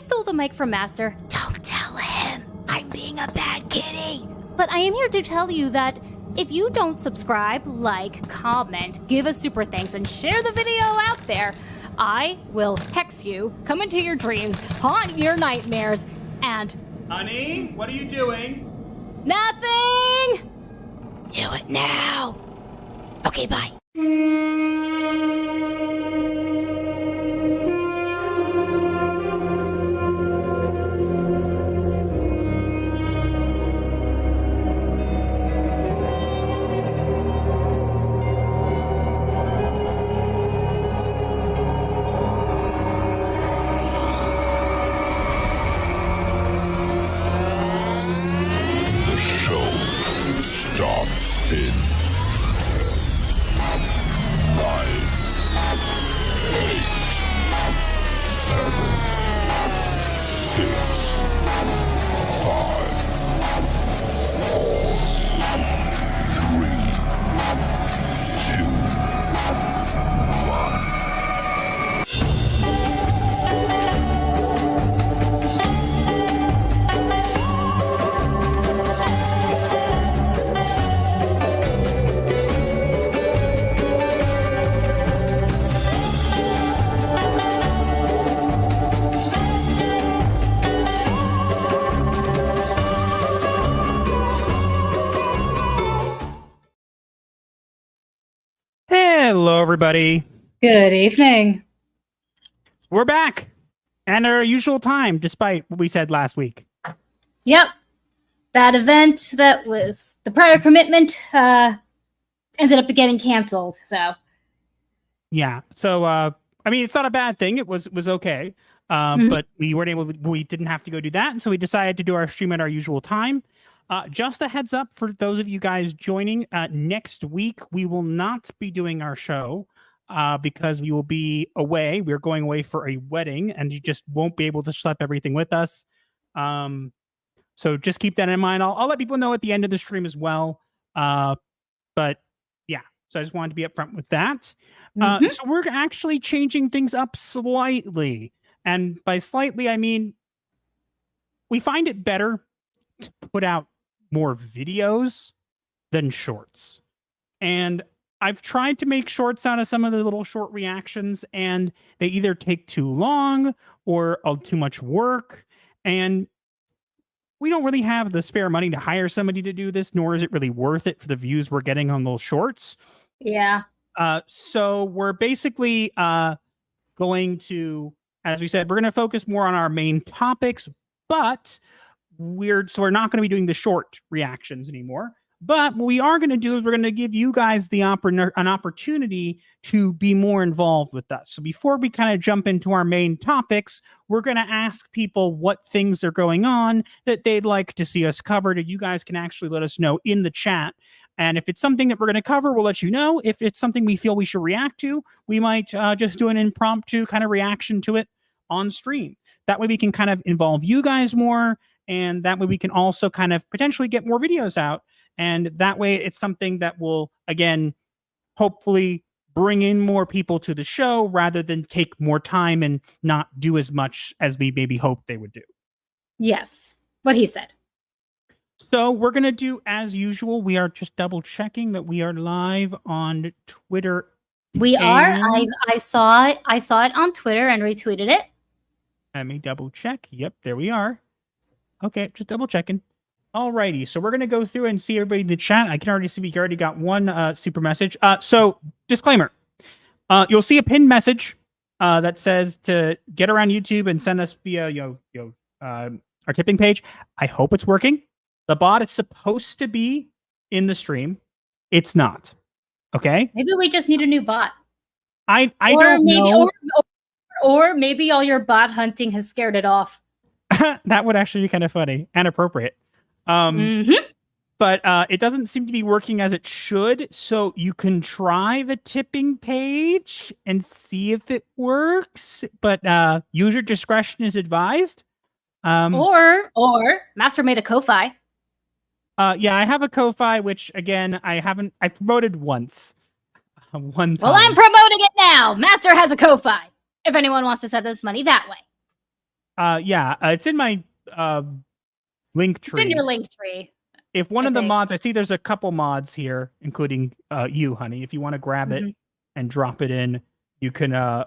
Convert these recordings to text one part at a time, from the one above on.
stole the mic from Master. Don't tell him. I'm being a bad kitty. But I am here to tell you that if you don't subscribe, like, comment, give a super thanks, and share the video out there, I will hex you, come into your dreams, haunt your nightmares, and... Honey, what are you doing? Nothing! Do it now. Okay, bye. Hello, everybody. Good evening. We're back at our usual time, despite what we said last week. Yep. That event that was the prior commitment ended up getting canceled, so. Yeah. So, I mean, it's not a bad thing. It was okay. But we didn't have to go do that. And so we decided to do our stream at our usual time. Just a heads up for those of you guys joining, next week, we will not be doing our show because we will be away. We're going away for a wedding and you just won't be able to schlep everything with us. So just keep that in mind. I'll let people know at the end of the stream as well. But yeah, so I just wanted to be upfront with that. So we're actually changing things up slightly. And by slightly, I mean, we find it better to put out more videos than shorts. And I've tried to make shorts out of some of the little short reactions, and they either take too long or too much work. And we don't really have the spare money to hire somebody to do this, nor is it really worth it for the views we're getting on those shorts. Yeah. So we're basically going to, as we said, we're going to focus more on our main topics, but we're not going to be doing the short reactions anymore. But what we are going to do is we're going to give you guys an opportunity to be more involved with us. So before we kind of jump into our main topics, we're going to ask people what things are going on that they'd like to see us covered. And you guys can actually let us know in the chat. And if it's something that we're going to cover, we'll let you know. If it's something we feel we should react to, we might just do an impromptu kind of reaction to it on stream. That way we can kind of involve you guys more. And that way we can also kind of potentially get more videos out. And that way it's something that will, again, hopefully bring in more people to the show rather than take more time and not do as much as we maybe hoped they would do. Yes. What he said. So we're going to do as usual. We are just double checking that we are live on Twitter. We are. I saw it. I saw it on Twitter and retweeted it. Let me double check. Yep, there we are. Okay, just double checking. Alrighty, so we're going to go through and see everybody in the chat. I can already see we already got one super message. So, disclaimer. You'll see a pinned message that says to get around YouTube and send us via our tipping page. I hope it's working. The bot is supposed to be in the stream. It's not. Okay? Maybe we just need a new bot. I don't know. Or maybe all your bot hunting has scared it off. That would actually be kind of funny and appropriate. But it doesn't seem to be working as it should. So you can try the tipping page and see if it works. But user discretion is advised. Or Master made a Ko-Fi. Yeah, I have a Ko-Fi, which again I promoted once. One time. Well, I'm promoting it now. Master has a Ko-Fi. If anyone wants to send us money that way. It's in my link It's in tree. your link tree. If one I of the think. mods, I see there's a couple mods here, including you, honey. If you want to grab it and drop it in, you can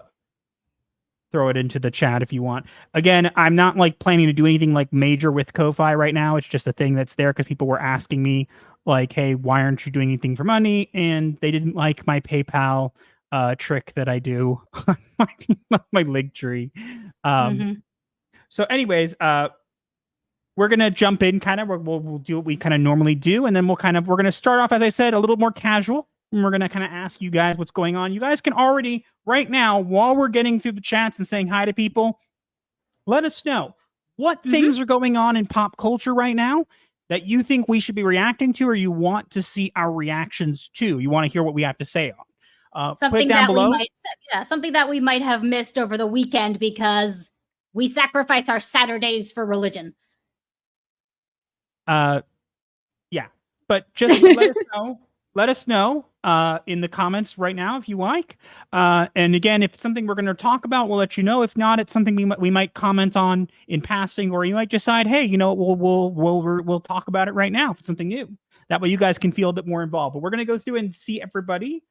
throw it into the chat if you want. Again, I'm not like planning to do anything like major with Ko-Fi right now. It's just a thing that's there because people were asking me like, hey, why aren't you doing anything for money? And they didn't like my PayPal trick that I do on my link tree. So anyways, we're going to jump in kind of, we'll do what we kind of normally do. And then we're going to start off, as I said, a little more casual. And we're going to kind of ask you guys what's going on. You guys can already, right now, while we're getting through the chats and saying hi to people, let us know what things are going on in pop culture right now that you think we should be reacting to, or you want to see our reactions to. You want to hear what we have to say on. Put it down below. Something that we might have missed over the weekend because we sacrifice our Saturdays for religion. But just let us know. Let us know in the comments right now if you like. And again, if it's something we're going to talk about, we'll let you know. If not, it's something we might comment on in passing, or you might decide, hey, you know, we'll talk about it right now if it's something new. That way, you guys can feel a bit more involved. But we're going to go through and see everybody.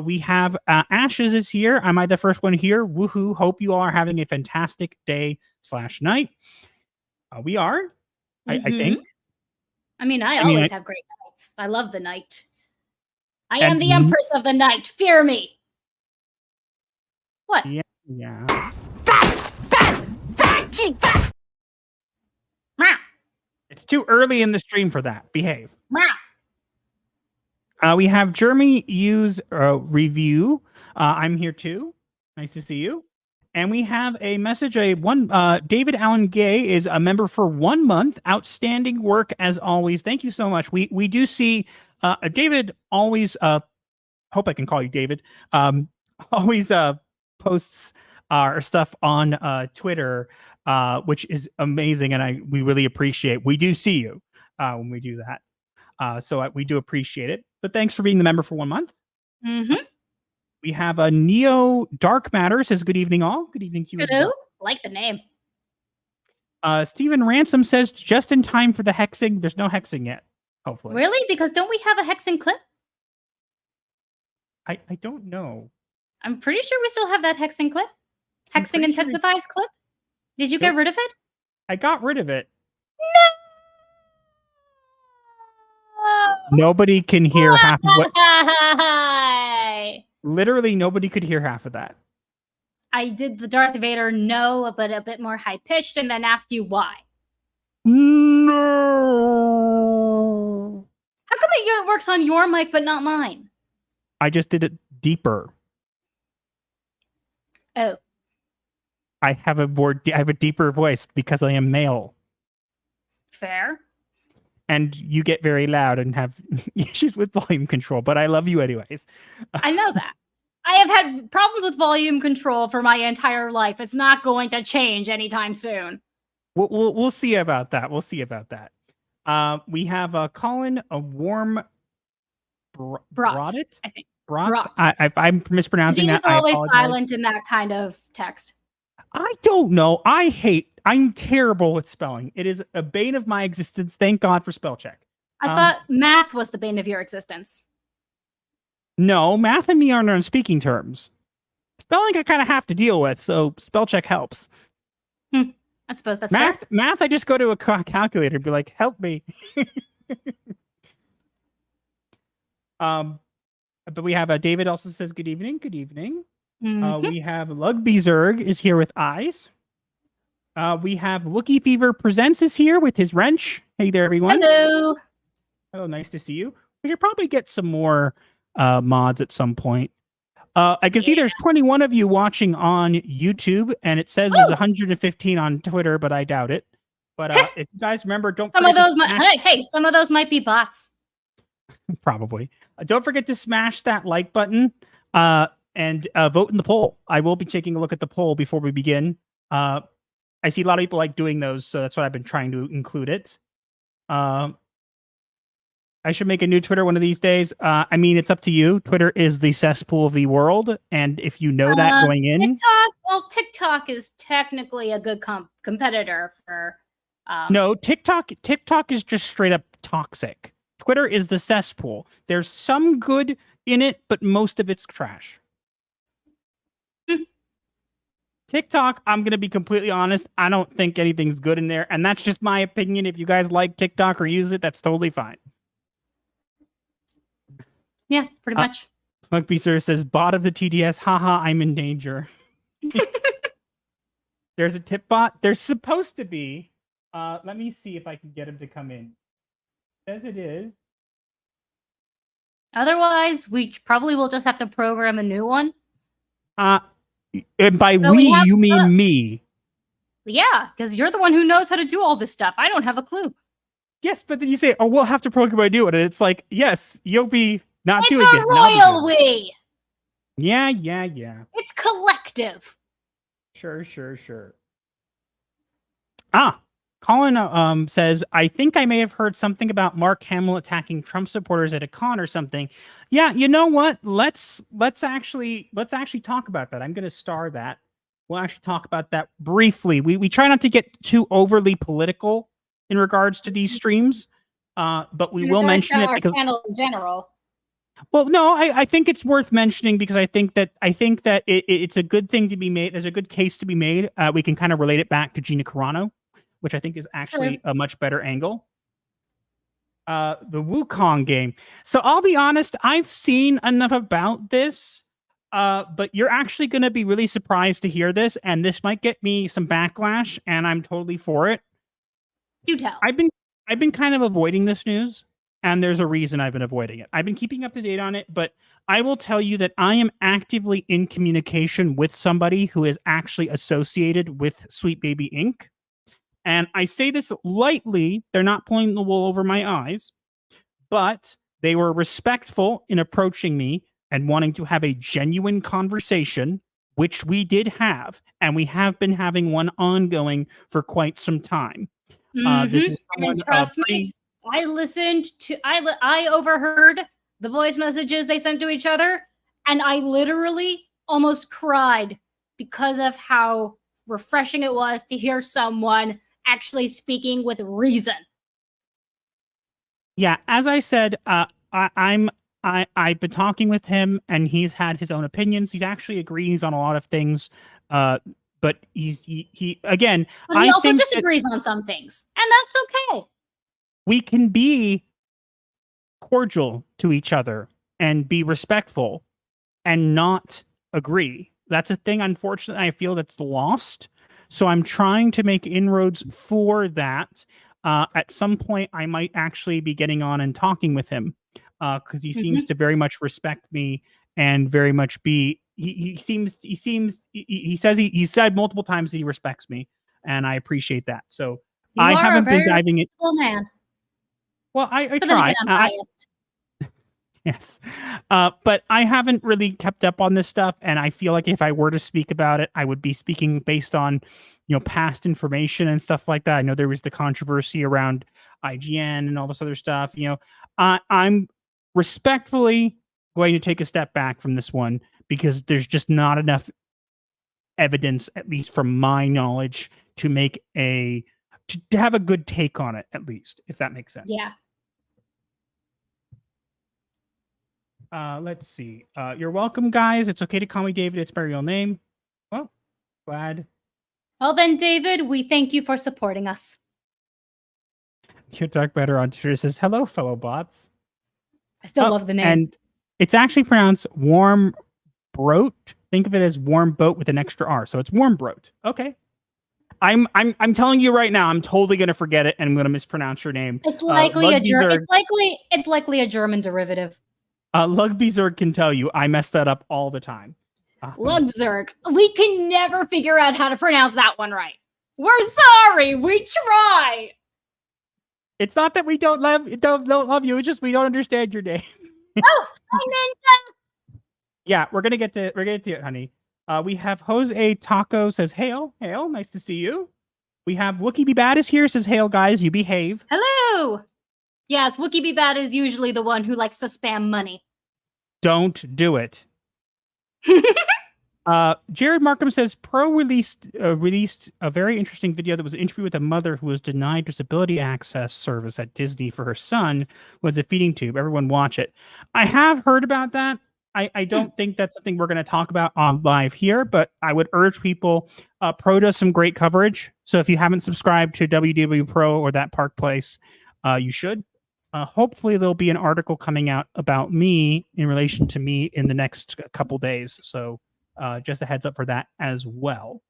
We have Ashes is here. Am I the first one here? Woohoo! Hope you all are having a fantastic day/night. We are. I think. I mean, I always have great nights. I love the night. I am the Empress of the Night. Fear me. What? Yeah. It's too early in the stream for that. Behave. We have Jeremy Hughes review. I'm here too. Nice to see you. And we have a message. David Allen Gay is a member for 1 month. Outstanding work as always. Thank you so much. We do see David always. Hope I can call you David. Always posts our stuff on Twitter, which is amazing, and we really appreciate. We do see you when we do that. So we do appreciate it. But thanks for being the member for 1 month. We have a Neo Dark Matter says, good evening, all. Good evening to you. Hello? Like the name. Stephen Ransom says, just in time for the hexing. There's no hexing yet, hopefully. Really? Because don't we have a hexing clip? I don't know. I'm pretty sure we still have that hexing clip. Hexing intensifies clip? Did you get rid of it? I got rid of it. No! Nobody can hear half of what... Literally, nobody could hear half of that. I did the Darth Vader no, but a bit more high-pitched, and then asked you why. No! How come it works on your mic, but not mine? I just did it deeper. Oh. I have a deeper voice because I am male. Fair. And you get very loud and have issues with volume control, but I love you anyways. I know that. I have had problems with volume control for my entire life. It's not going to change anytime soon. We'll see about that. We'll see about that. We have Colin, a warm brought it. I think. Brought. I'm mispronouncing that. He's always silent in that kind of text. I don't know. I'm terrible with spelling. It is a bane of my existence. Thank God for spell check. I thought math was the bane of your existence. No, math and me aren't on speaking terms. Spelling I kind of have to deal with, so spell check helps. I suppose that's math. fair. Math, I just go to a calculator and be like, help me. But we have David also says, good evening. Good evening. We have Lugby Zerg is here with eyes. We have Wookie Fever Presents is here with his wrench. Hey there, everyone. Hello. Hello, nice to see you. We should probably get some more mods at some point. I can see there's 21 of you watching on YouTube, and it says there's 115 on Twitter, but I doubt it. But if you guys remember, don't some of those some of those might be bots. Probably. Don't forget to smash that like button and vote in the poll. I will be taking a look at the poll before we begin. I see a lot of people like doing those, so that's why I've been trying to include it. I should make a new Twitter one of these days. I mean, it's up to you. Twitter is the cesspool of the world, and if you know that going in, TikTok is technically a good competitor for. No, TikTok is just straight up toxic. Twitter is the cesspool. There's some good in it, but most of it's trash. TikTok, I'm going to be completely honest, I don't think anything's good in there, and that's just my opinion. If you guys like TikTok or use it, that's totally fine. Yeah, pretty much. Monkey Sir says, bot of the TDS, haha, I'm in danger. There's a tip bot. There's supposed to be. Let me see if I can get him to come in. As it is. Otherwise, we probably will just have to program a new one. And by you mean me. Yeah, because you're the one who knows how to do all this stuff. I don't have a clue. Yes, but then you say, oh, we'll have to program a new one. And it's like, yes, you'll be not doing it. It's a royal we. Yeah. It's collective. Sure. Colin says, I think I may have heard something about Mark Hamill attacking Trump supporters at a con or something. Yeah, you know what? Let's actually talk about that. I'm going to star that. We'll actually talk about that briefly. We try not to get too overly political in regards to these streams, but we will mention it because channel in general. Well, no, I think it's worth mentioning because I think that it's a good thing to be made. There's a good case to be made. We can kind of relate it back to Gina Carano, which I think is actually a much better angle. The Wukong game. So I'll be honest, I've seen enough about this, but you're actually going to be really surprised to hear this, and this might get me some backlash, and I'm totally for it. Do tell. I've been kind of avoiding this news, and there's a reason I've been avoiding it. I've been keeping up to date on it, but I will tell you that I am actively in communication with somebody who is actually associated with Sweet Baby Inc. And I say this lightly, they're not pulling the wool over my eyes, but they were respectful in approaching me and wanting to have a genuine conversation, which we did have, and we have been having one ongoing for quite some time. This is someone, trust me, I listened to, I overheard the voice messages they sent to each other, and I literally almost cried because of how refreshing it was to hear someone actually speaking with reason. Yeah, as I said, I've been talking with him, and he's had his own opinions. He actually agrees on a lot of things, but he again. But he also disagrees on some things, and that's okay. We can be cordial to each other and be respectful, and not agree. That's a thing, unfortunately, I feel that's lost. So I'm trying to make inroads for that. At some point, I might actually be getting on and talking with him because he seems to very much respect me and very much be. He said multiple times that he respects me, and I appreciate that. So I haven't been diving in. Man. Well, I try. Yes. But I haven't really kept up on this stuff. And I feel like if I were to speak about it, I would be speaking based on, past information and stuff like that. I know there was the controversy around IGN and all this other stuff. I'm respectfully going to take a step back from this one because there's just not enough evidence, at least from my knowledge, to make to have a good take on it, at least, if that makes sense. Yeah. Let's see. You're welcome, guys. It's okay to call me David. It's my real name. Well, glad. Well then, David, we thank you for supporting us. Your Dark Better on Twitter says, hello, fellow bots. I still love the name. And it's actually pronounced Warm Broat. Think of it as warm boat with an extra R. So it's Warm Broat. Okay. I'm telling you right now, I'm totally gonna forget it and I'm gonna mispronounce your name. It's likely it's likely a German derivative. Lugbizerg can tell you I mess that up all the time. Lugbizerg. We can never figure out how to pronounce that one right. We're sorry. We try. It's not that we don't love you. It's just we don't understand your name. Oh, I Yeah, we're gonna get to it, honey. We have Jose Taco says, hail, nice to see you. We have Wookie Be Bad is here, says, hail, guys, you behave. Hello. Yes, Wookie Be Bad is usually the one who likes to spam money. Don't do it. Jared Markham says Pro released a very interesting video that was an interview with a mother who was denied disability access service at Disney for her son was a feeding tube. Everyone watch it. I have heard about that. I don't think that's something we're going to talk about on live here, but I would urge people. Pro does some great coverage. So if you haven't subscribed to WW Pro or that Park Place, you should. Hopefully there'll be an article coming out about me in relation to me in the next couple days. So just a heads up for that as well.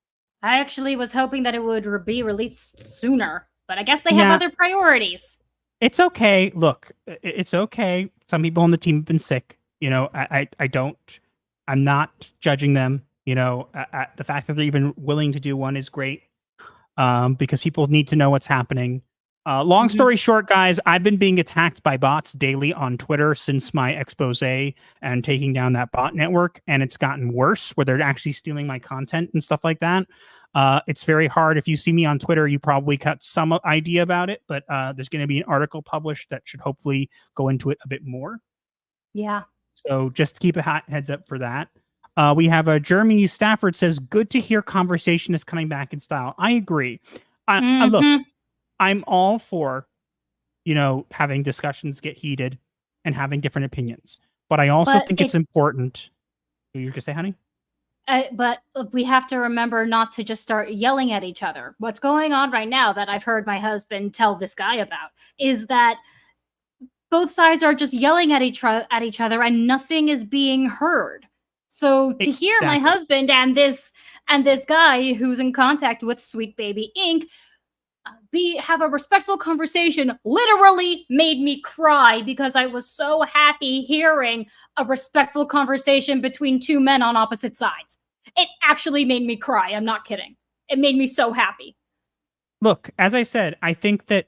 I actually was hoping that it would be released sooner, but I guess they have other priorities. It's okay. Look, it's okay. Some people on the team have been sick. You know, I'm not judging them. You know, the fact that they're even willing to do one is great because people need to know what's happening. Long story short, guys, I've been being attacked by bots daily on Twitter since my expose and taking down that bot network, and it's gotten worse where they're actually stealing my content and stuff like that. It's very hard. If you see me on Twitter, you probably got some idea about it, but there's going to be an article published that should hopefully go into it a bit more. Yeah. So just keep a heads up for that. We have Jeremy Stafford says, good to hear conversation is coming back in style. I agree. Look, I'm all for, having discussions get heated and having different opinions. But I also think it's important. You're going to say, honey? But we have to remember not to just start yelling at each other. What's going on right now that I've heard my husband tell this guy about is that both sides are just yelling at each other and nothing is being heard. So to hear my husband and this guy who's in contact with Sweet Baby Inc. Have a respectful conversation literally made me cry because I was so happy hearing a respectful conversation between two men on opposite sides. It actually made me cry. I'm not kidding. It made me so happy. Look, as I said, I think that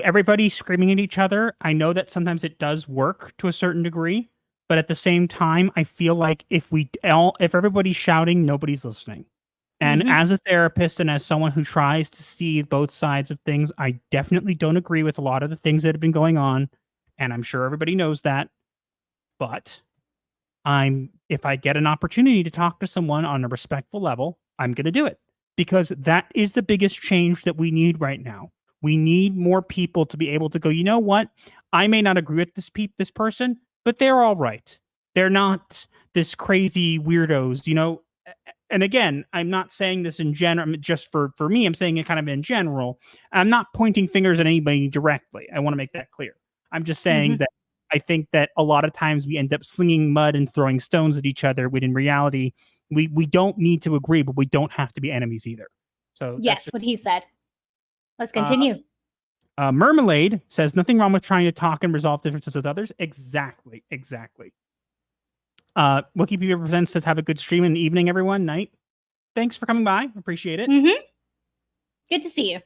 everybody screaming at each other. I know that sometimes it does work to a certain degree, but at the same time, I feel like if everybody's shouting, nobody's listening. And as a therapist and as someone who tries to see both sides of things, I definitely don't agree with a lot of the things that have been going on. And I'm sure everybody knows that. But if I get an opportunity to talk to someone on a respectful level, I'm going to do it. Because that is the biggest change that we need right now. We need more people to be able to go, you know what? I may not agree with this person, but they're all right. They're not this crazy weirdos, And again, I'm not saying this in general, just for me. I'm saying it kind of in general. I'm not pointing fingers at anybody directly. I want to make that clear. I'm just saying that I think that a lot of times we end up slinging mud and throwing stones at each other, when in reality, we don't need to agree, but we don't have to be enemies either. So yes, what he said. Let's continue. Mermelade says, nothing wrong with trying to talk and resolve differences with others. Exactly. Wikipedia Presents says, have a good stream in the evening, everyone. Night. Thanks for coming by. Appreciate it. Good to see you.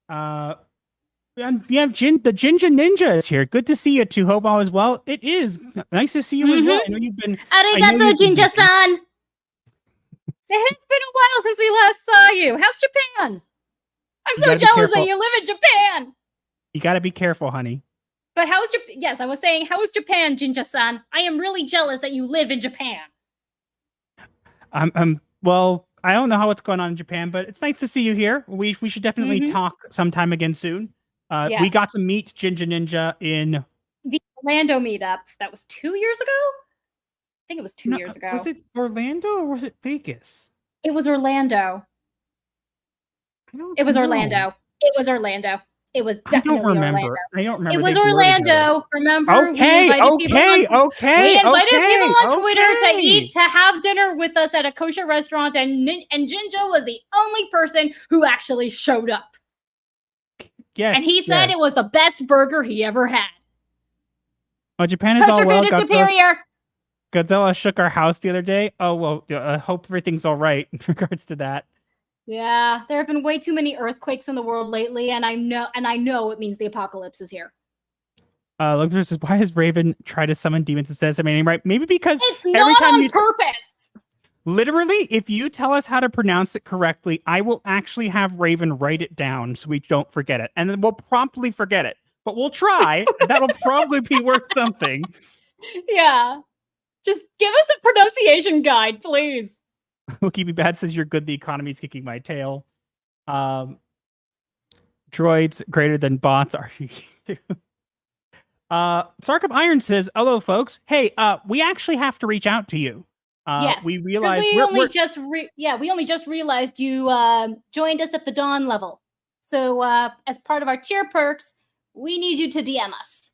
We have the Ginger Ninja is here. Good to see you too. Hope all is well. It is nice to see you as well. I know you've been. Arigato, Ginger-san. It has been a while since we last saw you. How's Japan? I'm so jealous that you live in Japan. You got to be careful, honey. But how's Japan? Yes, I was saying, how is Japan, Ginger-san? I am really jealous that you live in Japan. Well, I don't know what's going on in Japan, but it's nice to see you here. We should definitely talk sometime again soon. Yes. We got to meet Ginger Ninja in the Orlando meetup. That was 2 years ago? I think it was 2 years ago. Was it Orlando or was it Vegas? It was Orlando. It was Orlando. It was definitely Orlando. I don't remember. It was Orlando. Remember? Okay. We invited people on Twitter to have dinner with us at a kosher restaurant, and Jinjo was the only person who actually showed up. Yes. And he said it was the best burger he ever had. Well, Japan is all well. Food is superior. Godzilla shook our house the other day. Oh, well, I hope everything's all right in regards to that. Yeah, there have been way too many earthquakes in the world lately, and I know it means the apocalypse is here. Look, says, why has Raven tried to summon demons instead of summoning? Right? Maybe because it's not on purpose. Literally, if you tell us how to pronounce it correctly, I will actually have Raven write it down so we don't forget it. And then we'll promptly forget it. But we'll try, and that'll probably be worth something. Yeah. Just give us a pronunciation guide, please. Wookiee Bad says you're good. The economy's kicking my tail. Droids greater than bots are you? Sark of Iron says, hello, folks. Hey, we actually have to reach out to you. Yes, we realized we only just realized you joined us at the Dawn level. So as part of our tier perks, we need you to DM us.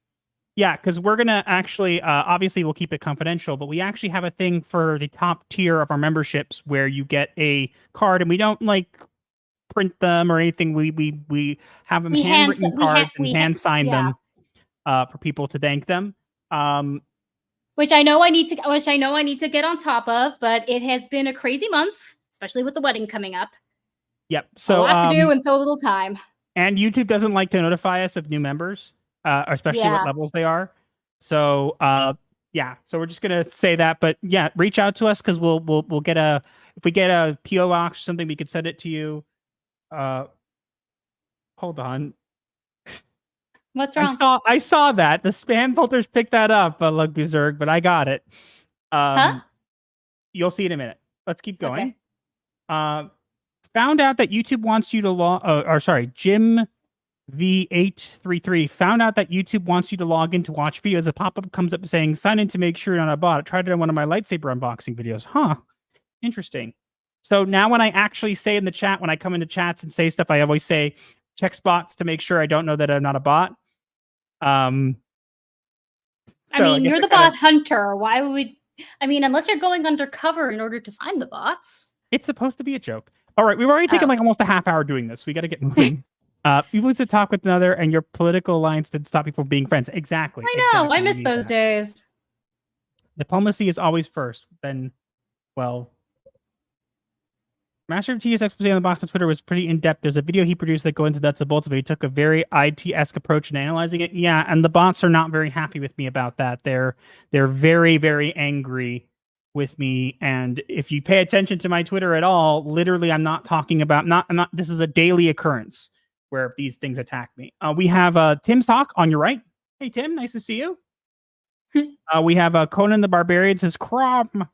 Yeah, because we're gonna actually, obviously, we'll keep it confidential, but we actually have a thing for the top tier of our memberships where you get a card, and we don't like print them or anything. We have them handwritten cards and hand sign them for people to thank them. Which I know I need to get on top of, but it has been a crazy month, especially with the wedding coming up. Yep. So a lot to do and so little time. And YouTube doesn't like to notify us of new members, especially what levels they are. So yeah. So we're just gonna say that, but yeah, reach out to us because we'll get if we get a PO box or something, we could send it to you. Hold on. What's wrong? I saw that. The spam filters picked that up, Lugbuzerg, but I got it. Huh? You'll see in a minute. Let's keep going. Okay. Found out that YouTube wants you to Jim V833 found out that YouTube wants you to log in to watch videos. A pop-up comes up saying, sign in to make sure you're not a bot. I tried it on one of my lightsaber unboxing videos. Huh. Interesting. So now when I actually say in the chat, when I come into chats and say stuff, I always say, check spots to make sure I don't know that I'm not a bot. I mean, you're the bot hunter. Why would we... I mean, unless you're going undercover in order to find the bots. It's supposed to be a joke. All right, we've already taken like almost a half hour doing this. We got to get moving. People used to talk with another, and your political alliance didn't stop people from being friends. Exactly. I know. Exactly. I miss those days. Diplomacy is always first. Then, well... Master of T's expose on the box on Twitter was pretty in-depth. There's a video he produced that go into nuts and bolts of it. He took a very IT-esque approach in analyzing it. Yeah, and the bots are not very happy with me about that. They're very, very angry with me. And if you pay attention to my Twitter at all, literally I'm not talking about this is a daily occurrence where these things attack me. We have Tim's talk on your right. Hey Tim, nice to see you. We have Conan the Barbarian says Crom.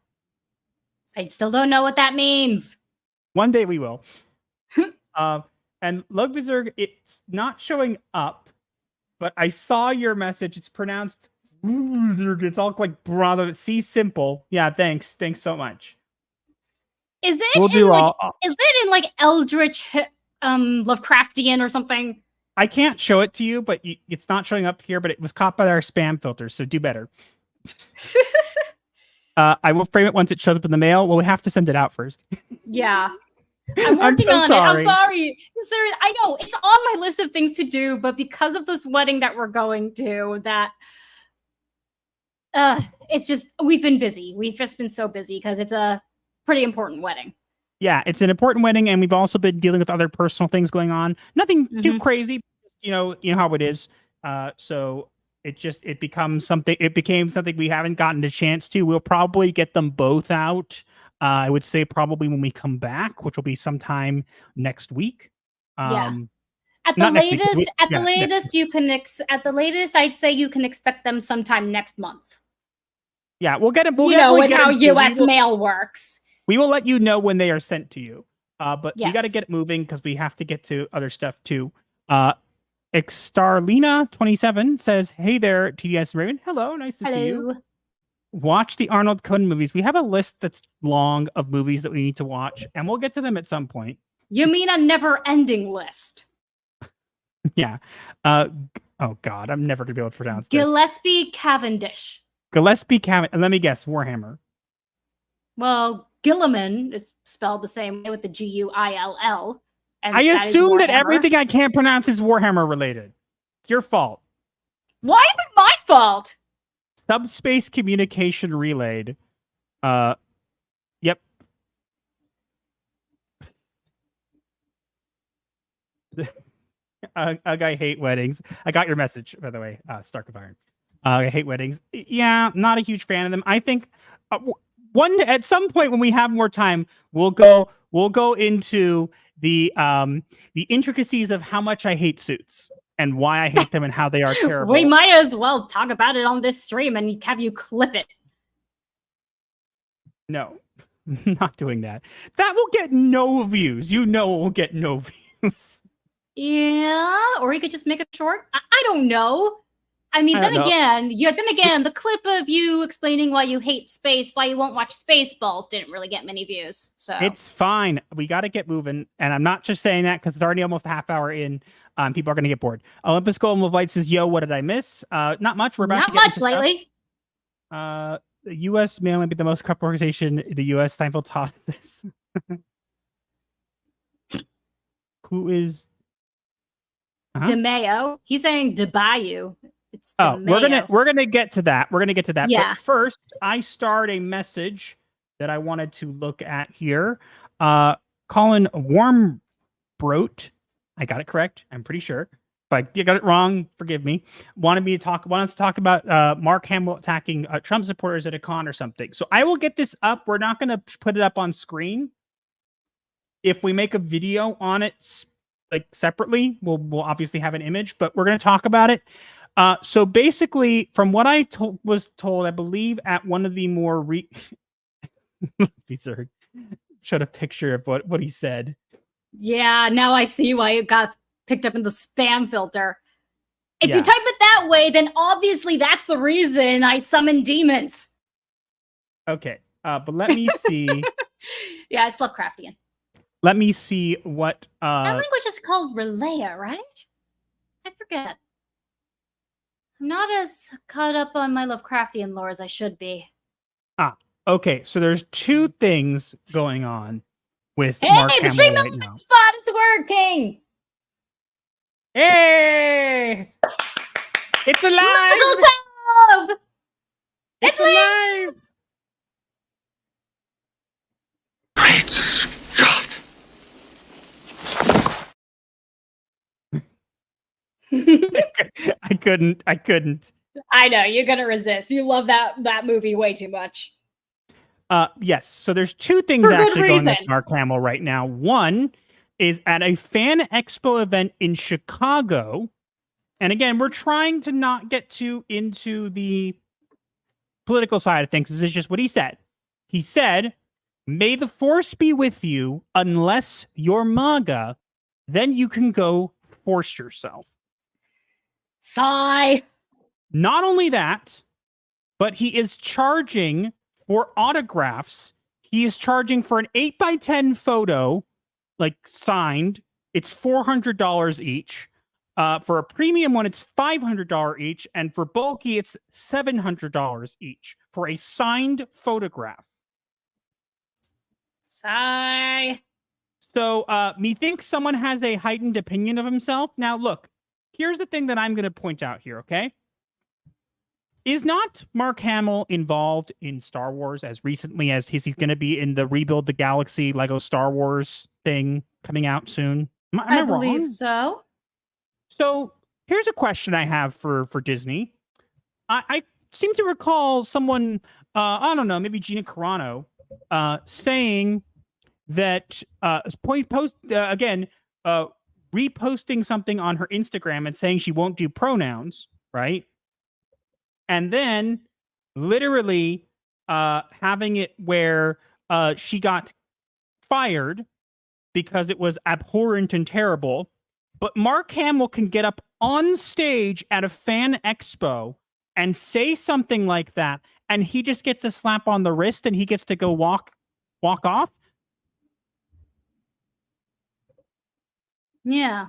I still don't know what that means. One day we will. And Lugbizerg, it's not showing up, but I saw your message. It's pronounced. It's all like brother. See simple. Yeah, thanks. Thanks so much. Is it in like Eldritch, Lovecraftian or something? I can't show it to you, but it's not showing up here. But it was caught by our spam filters, so do better. I will frame it once it shows up in the mail. Well, we have to send it out first. Yeah. I'm working on it. I'm sorry. Sorry. I know it's on my list of things to do, but because of this wedding that we're going to, it's just, we've been busy. We've just been so busy because it's a pretty important wedding. Yeah, it's an important wedding, and we've also been dealing with other personal things going on. Nothing too crazy, you know how it is. So it became something we haven't gotten a chance to. We'll probably get them both out. I would say probably when we come back, which will be sometime next week. Yeah. At the latest, I'd say you can expect them sometime next month. Yeah, we'll get it. With how U.S. mail works. We will let you know when they are sent to you. But we got to get it moving because we have to get to other stuff too. Extarlina27 says, hey there, TDS Raven. Hello, nice to see you. Watch the Arnold Cohen movies. We have a list that's long of movies that we need to watch, and we'll get to them at some point. You mean a never-ending list? Yeah. Oh, God. I'm never going to be able to pronounce this. Gillespie Cavendish. Gillespie Cavendish. Let me guess. Warhammer. Well, Gilliman is spelled the same way with the Guill. I assume that everything I can't pronounce is Warhammer related. It's your fault. Why is it my fault? Subspace communication relayed. Yep. I hate weddings. I got your message, by the way, Stark of Iron. I hate weddings. Yeah, not a huge fan of them. I think at some point when we have more time, we'll go into the intricacies of how much I hate suits and why I hate them and how they are terrible. We might as well talk about it on this stream and have you clip it. No, not doing that. That will get no views. You know it will get no views. Yeah, or you could just make it short. I don't know. I mean, then again, the clip of you explaining why you hate space, why you won't watch Spaceballs didn't really get many views. So it's fine. We got to get moving. And I'm not just saying that because it's already almost a half hour in. People are going to get bored. Olympus Golden of Light says, yo, what did I miss? Not much. We're about not to get much lately. The U.S. may only be the most corrupt organization in the U.S. Seinfeld taught this. Who is... DeMayo. He's saying DeBayu. It's DeMayo. We're gonna get to that. We're gonna get to that. Yeah. But first, I starred a message that I wanted to look at here. Colin Warmbroat, I got it correct. I'm pretty sure. If I got it wrong, forgive me. Wanted us to talk about Mark Hamill attacking Trump supporters at a con or something. So I will get this up. We're not gonna put it up on screen. If we make a video on it, like separately, we'll obviously have an image, but we're going to talk about it. So basically, from what I was told, I believe at one of the more showed a picture of what he said. Yeah, now I see why it got picked up in the spam filter. If you type it that way, then obviously that's the reason I summon demons. Okay, but let me see. Yeah, it's Lovecraftian. Let me see what... that language is called Relaya, right? I forget. I'm not as caught up on my Lovecraftian lore as I should be. Okay. So there's two things going on with Hey, Mark the Hamill stream right element now. spot is working! Hey! It's alive! Mazel tov! It's alive! Great Scott! I couldn't. I know, you're gonna resist. You love that movie way too much. Yes. So there's two things For good actually going on reason. with Mark Hamill right now. One is at a fan expo event in Chicago. And again, we're trying to not get too into the political side of things. This is just what he said. He said, "May the force be with you unless you're MAGA, then you can go force yourself." Sigh. Not only that, but he is charging for autographs. He is charging for an 8x10 photo, like signed. It's $400 each. For a premium one, it's $500 each. And for bulky, it's $700 each for a signed photograph. Sigh. So methinks someone has a heightened opinion of himself. Now, look, here's the thing that I'm going to point out here, okay? Is not Mark Hamill involved in Star Wars as recently as he's going to be in the Rebuild the Galaxy Lego Star Wars thing coming out soon? Am I believe wrong? so. So here's a question I have for Disney. I seem to recall someone, I don't know, maybe Gina Carano, saying that reposting something on her Instagram and saying she won't do pronouns, right? And then literally having it where she got fired because it was abhorrent and terrible. But Mark Hamill can get up on stage at a fan expo and say something like that, and he just gets a slap on the wrist and he gets to go walk off. Yeah.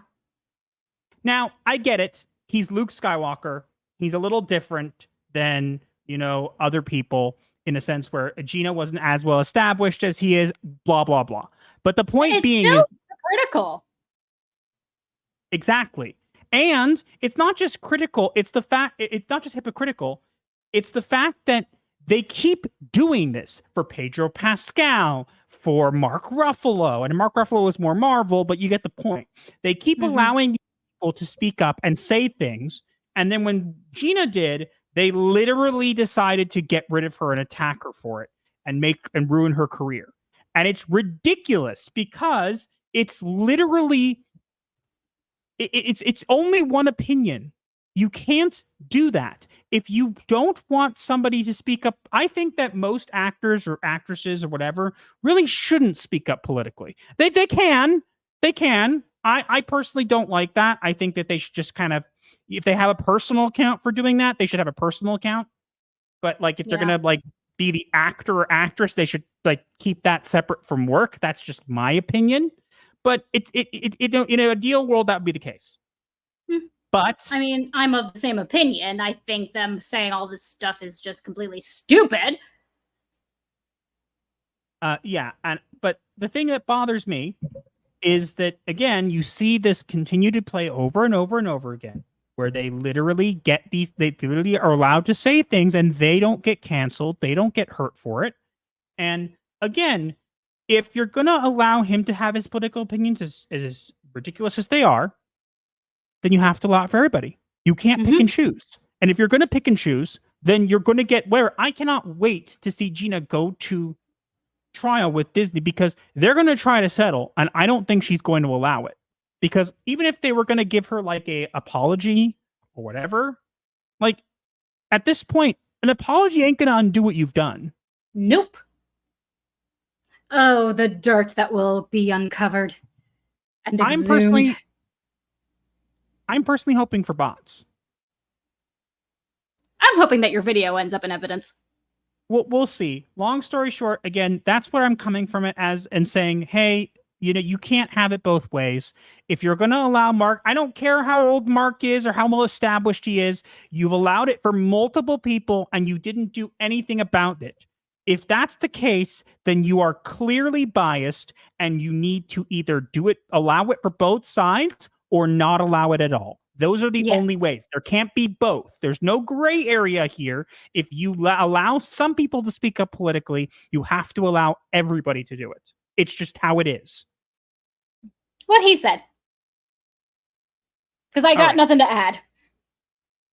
Now, I get it. He's Luke Skywalker. He's a little different than, other people in a sense where Gina wasn't as well established as he is, blah, blah, blah. But the point being is critical. Exactly. And it's not just critical. It's not just hypocritical. It's the fact that they keep doing this for Pedro Pascal, for Mark Ruffalo. And Mark Ruffalo is more Marvel, but you get the point. They keep allowing people to speak up and say things. And then when Gina did, they literally decided to get rid of her and attack her for it. and ruin her career. And it's ridiculous because it's literally it's only one opinion. You can't do that. If you don't want somebody to speak up, I think that most actors or actresses or whatever really shouldn't speak up politically. They can. I personally don't like that. I think that they should just kind of, if they have a personal account for doing that, they should have a personal account. But like if they're gonna like be the actor or actress, they should like keep that separate from work. That's just my opinion. But it in an ideal world that would be the case. But I mean, I'm of the same opinion. I think them saying all this stuff is just completely stupid. But the thing that bothers me is that, again, you see this continue to play over and over and over again, where they literally they literally are allowed to say things and they don't get canceled. They don't get hurt for it. And again, if you're going to allow him to have his political opinions as ridiculous as they are, then you have to allow it for everybody. You can't pick and choose. And if you're going to pick and choose, then you're going to get where I cannot wait to see Gina go to trial with Disney, because they're going to try to settle, and I don't think she's going to allow it. Because even if they were going to give her like a apology or whatever, like at this point, an apology ain't going to undo what you've done. Nope. Oh, the dirt that will be uncovered and exhumed. I'm personally hoping for bots. I'm hoping that your video ends up in evidence. We'll see. Long story short, again, that's where I'm coming from it as and saying, hey, you can't have it both ways. If you're going to allow Mark, I don't care how old Mark is or how well established he is, you've allowed it for multiple people and you didn't do anything about it. If that's the case, then you are clearly biased and you need to either allow it for both sides or not allow it at all. Those are the only ways. There can't be both. There's no gray area here. If you allow some people to speak up politically, you have to allow everybody to do it. It's just how it is. What he said. Because I got nothing to add.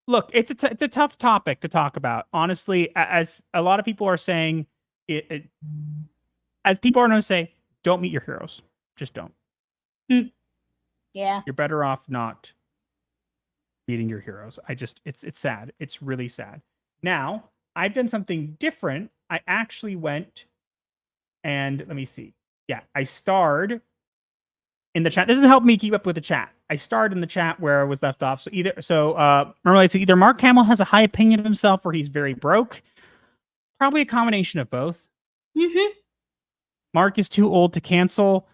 Look, it's a tough topic to talk about. Honestly, as a lot of people are saying, as people are going to say, don't meet your heroes. Just don't. Yeah. You're better off not meeting your heroes. It's sad. It's really sad. Now, I've done something different. I actually went and let me see. Yeah, I starred in the chat. This doesn't help me keep up with the chat. I starred in the chat where I was left off. So either Mark Hamill has a high opinion of himself or he's very broke. Probably a combination of both. Mark is too old to cancel.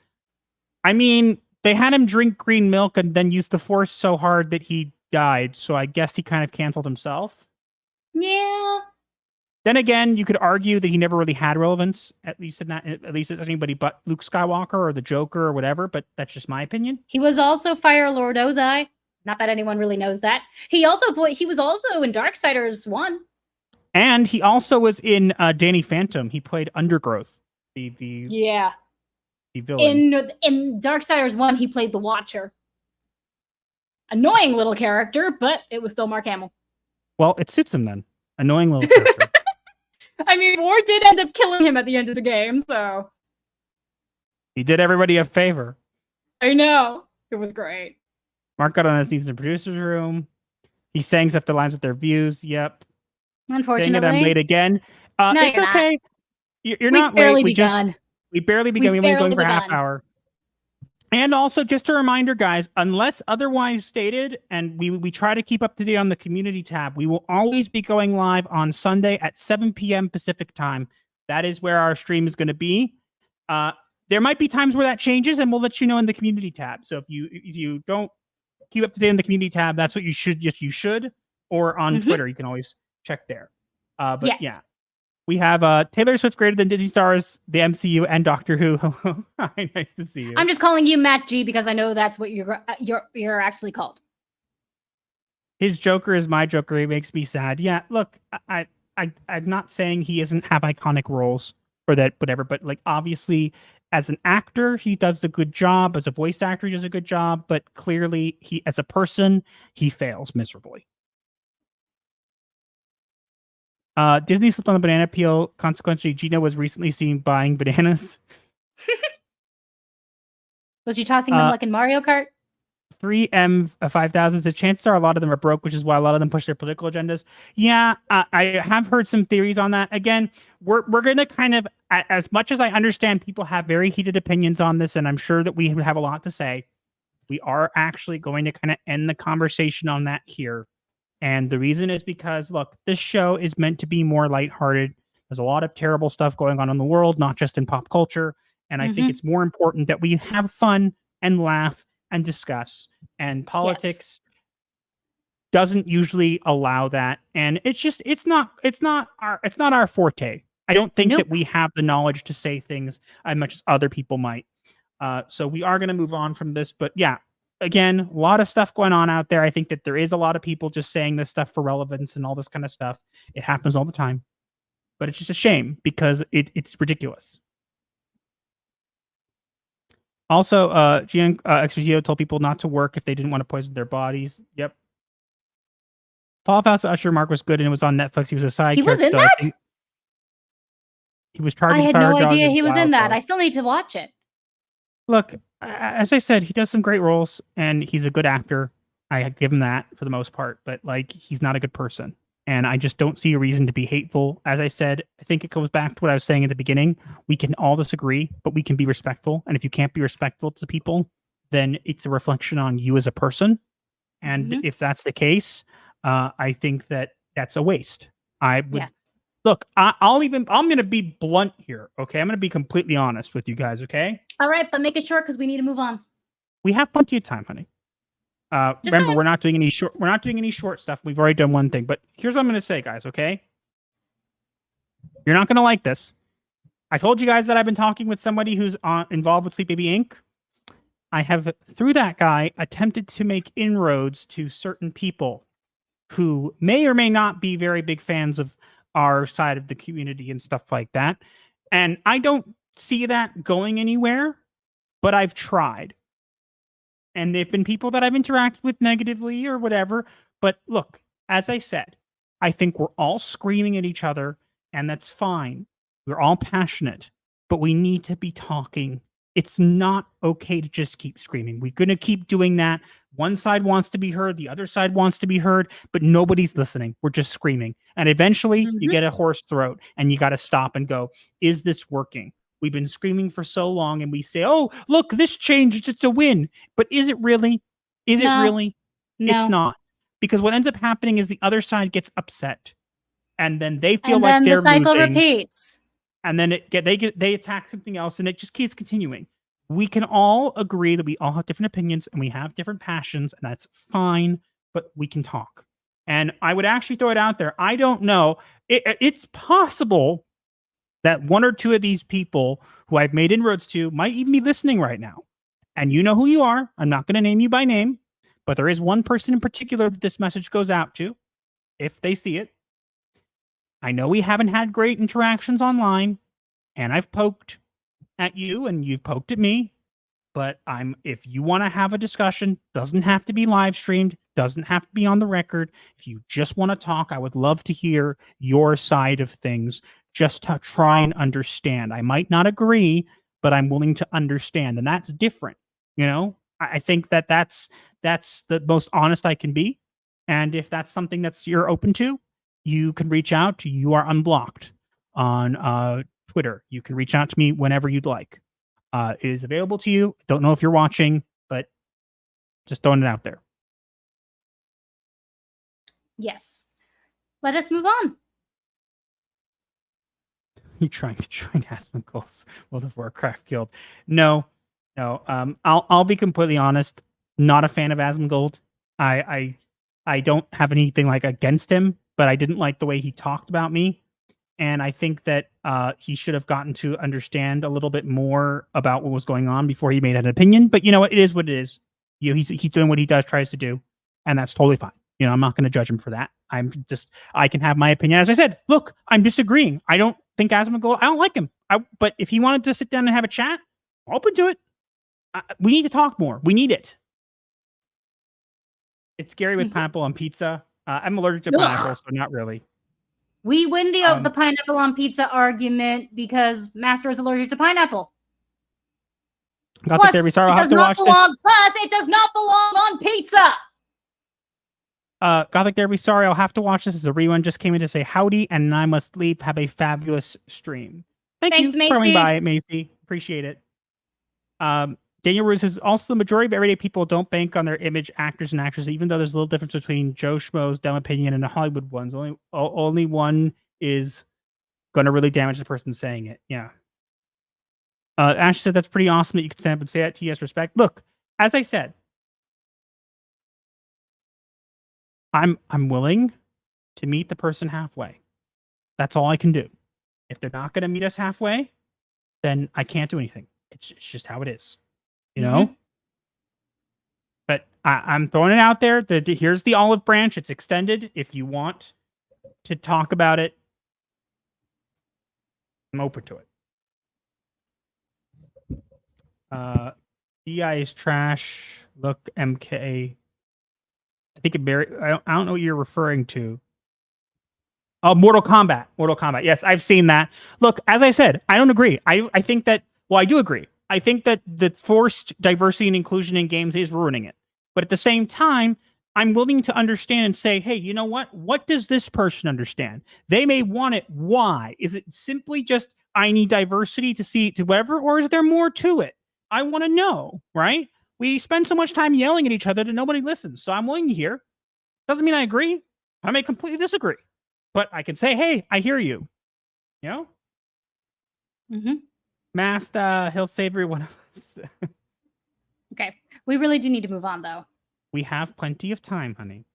I mean, they had him drink green milk and then use the Force so hard that he died. So I guess he kind of canceled himself. Yeah. Then again, you could argue that he never really had relevance, at least as anybody but Luke Skywalker or the Joker or whatever. But that's just my opinion. He was also Fire Lord Ozai. Not that anyone really knows that. He was also in Darksiders 1. And he also was in Danny Phantom. He played Undergrowth, the villain. In Darksiders 1, he played the Watcher. Annoying little character, but it was still Mark Hamill. Well, it suits him then. Annoying little character. I mean, War did end up killing him at the end of the game, so... He did everybody a favor. I know. It was great. Mark got on his knees in the producer's room. He sang stuff to lines with their views. Yep. Unfortunately. Dang it, I'm late again. No, it's okay. You're not late. We barely begun. We only going for a half hour. And also, just a reminder, guys, unless otherwise stated, and we try to keep up to date on the community tab, we will always be going live on Sunday at 7 p.m. Pacific time. That is where our stream is going to be. There might be times where that changes, and we'll let you know in the community tab. So if you don't keep up to date in the community tab, that's what you should. Or on Twitter, you can always check there. Yeah. We have Taylor Swift greater than Disney stars, the MCU, and Doctor Who. Hi, nice to see you. I'm just calling you Matt G because I know that's what you're actually called. His Joker is my Joker. He makes me sad. Yeah, look, I'm not saying he doesn't have iconic roles or that whatever, but like obviously as an actor, he does a good job. As a voice actor, he does a good job. But clearly, as a person, he fails miserably. Disney slipped on the banana peel. Consequently, Gina was recently seen buying bananas. Was she tossing them like in Mario Kart? 3M5000 says chances are a lot of them are broke, which is why a lot of them push their political agendas. Yeah, I have heard some theories on that. Again, we're going to kind of, as much as I understand people have very heated opinions on this, and I'm sure that we have a lot to say, we are actually going to kind of end the conversation on that here. And the reason is because, look, this show is meant to be more lighthearted. There's a lot of terrible stuff going on in the world, not just in pop culture. And I think it's more important that we have fun and laugh and discuss. And politics doesn't usually allow that. And it's not our forte. I don't think that we have the knowledge to say things as much as other people might. So we are going to move on from this. But yeah, again, a lot of stuff going on out there. I think that there is a lot of people just saying this stuff for relevance and all this kind of stuff. It happens all the time. But it's just a shame because it's ridiculous. Also, Gian Exposio told people not to work if they didn't want to poison their bodies. Yep. Fall of House of Usher Mark was good and it was on Netflix. He was a side He was character. in that? He was charged. I had no idea he was in that. I still need to watch it. Look, as I said, he does some great roles and he's a good actor. I give him that for the most part, but like he's not a good person. And I just don't see a reason to be hateful. As I said, I think it goes back to what I was saying at the beginning. We can all disagree, but we can be respectful. And if you can't be respectful to people, then it's a reflection on you as a person. And if that's the case, I think that that's a waste. I would look. I'm going to be blunt here. Okay, I'm going to be completely honest with you guys. Okay. All right, but make it short because we need to move on. We have plenty of time, honey. Remember, we're not doing any short. We're not doing any short stuff. We've already done one thing. But here's what I'm going to say, guys. Okay, you're not going to like this. I told you guys that I've been talking with somebody who's involved with Sleep Baby Inc. I have, through that guy, attempted to make inroads to certain people who may or may not be very big fans of our side of the community and stuff like that. And I don't see that going anywhere, but I've tried. And they've been people that I've interacted with negatively or whatever. But look, as I said, I think we're all screaming at each other, and that's fine. We're all passionate, but we need to be talking. It's not okay to just keep screaming. We're going to keep doing that. One side wants to be heard, the other side wants to be heard, but nobody's listening. We're just screaming. And eventually you get a hoarse throat and you got to stop and go, is this working? We've been screaming for so long and we say, oh, look, this changed. It's a win. But is it really? Is it really? No. It's not. Because what ends up happening is the other side gets upset. And then they feel like they're losing. And then the cycle repeats. And then they attack something else and it just keeps continuing. We can all agree that we all have different opinions and we have different passions, and that's fine, but we can talk. And I would actually throw it out there. I don't know. It's possible that one or two of these people who I've made inroads to might even be listening right now. And you know who you are. I'm not going to name you by name, but there is one person in particular that this message goes out to, if they see it. I know we haven't had great interactions online, and I've poked at you and you've poked at me, but if you want to have a discussion, doesn't have to be live streamed, doesn't have to be on the record. If you just want to talk, I would love to hear your side of things, just to try and understand. I might not agree, but I'm willing to understand, and that's different. You know, I think that's the most honest I can be. And if that's something that's you're open to, you can reach out. You are unblocked on Twitter. You can reach out to me whenever you'd like. It is available to you. Don't know if you're watching, but just throwing it out there. Yes. Let us move on. You trying to join Asmongold's World of Warcraft guild? No. I'll be completely honest. Not a fan of Asmongold. I don't have anything like against him, but I didn't like the way he talked about me. And I think that he should have gotten to understand a little bit more about what was going on before he made an opinion. But you know what? It is what it is. You know, he's doing what he tries to do, and that's totally fine. You know, I'm not going to judge him for that. I can have my opinion. As I said, look, I'm disagreeing. I don't think Asmongold, I don't like him. But if he wanted to sit down and have a chat, I'm open to it. We need to talk more. We need it. It's scary with pineapple on pizza. I'm allergic to pineapple, so not really. We win the pineapple on pizza argument because Master is allergic to pineapple. Gothic Therapy, sorry, I'll have to watch this. Plus, it does not belong on pizza. Gothic Therapy, sorry, I'll have to watch this as a rerun. Just came in to say howdy, and I must leave. Have a fabulous stream. Thanks, you for coming by, Macy. Appreciate it. Daniel Ruse says, also the majority of everyday people don't bank on their image, actors and actresses, even though there's a little difference between Joe Schmo's dumb opinion and the Hollywood ones. Only one is going to really damage the person saying it. Yeah. Ash said that's pretty awesome that you can stand up and say that to you as respect. Look, as I said, I'm willing to meet the person halfway. That's all I can do. If they're not going to meet us halfway, then I can't do anything. It's just how it is. You know? But I'm throwing it out there. Here's the olive branch. It's extended. If you want to talk about it, I'm open to it. DI is trash. Look, MK. I think I don't know what you're referring to. Oh, Mortal Kombat. Mortal Kombat. Yes, I've seen that. Look, as I said, I don't agree. I think that, well, I do agree. I think that the forced diversity and inclusion in games is ruining it. But at the same time, I'm willing to understand and say, hey, you know what? What does this person understand? They may want it. Why? Is it simply just, I need diversity to see to whatever, or is there more to it? I want to know, right? We spend so much time yelling at each other that nobody listens. So I'm willing to hear. Doesn't mean I agree. I may completely disagree. But I can say, hey, I hear you. You know? Mm-hmm. Master, he'll save every one of us. Okay. We really do need to move on, though. We have plenty of time, honey.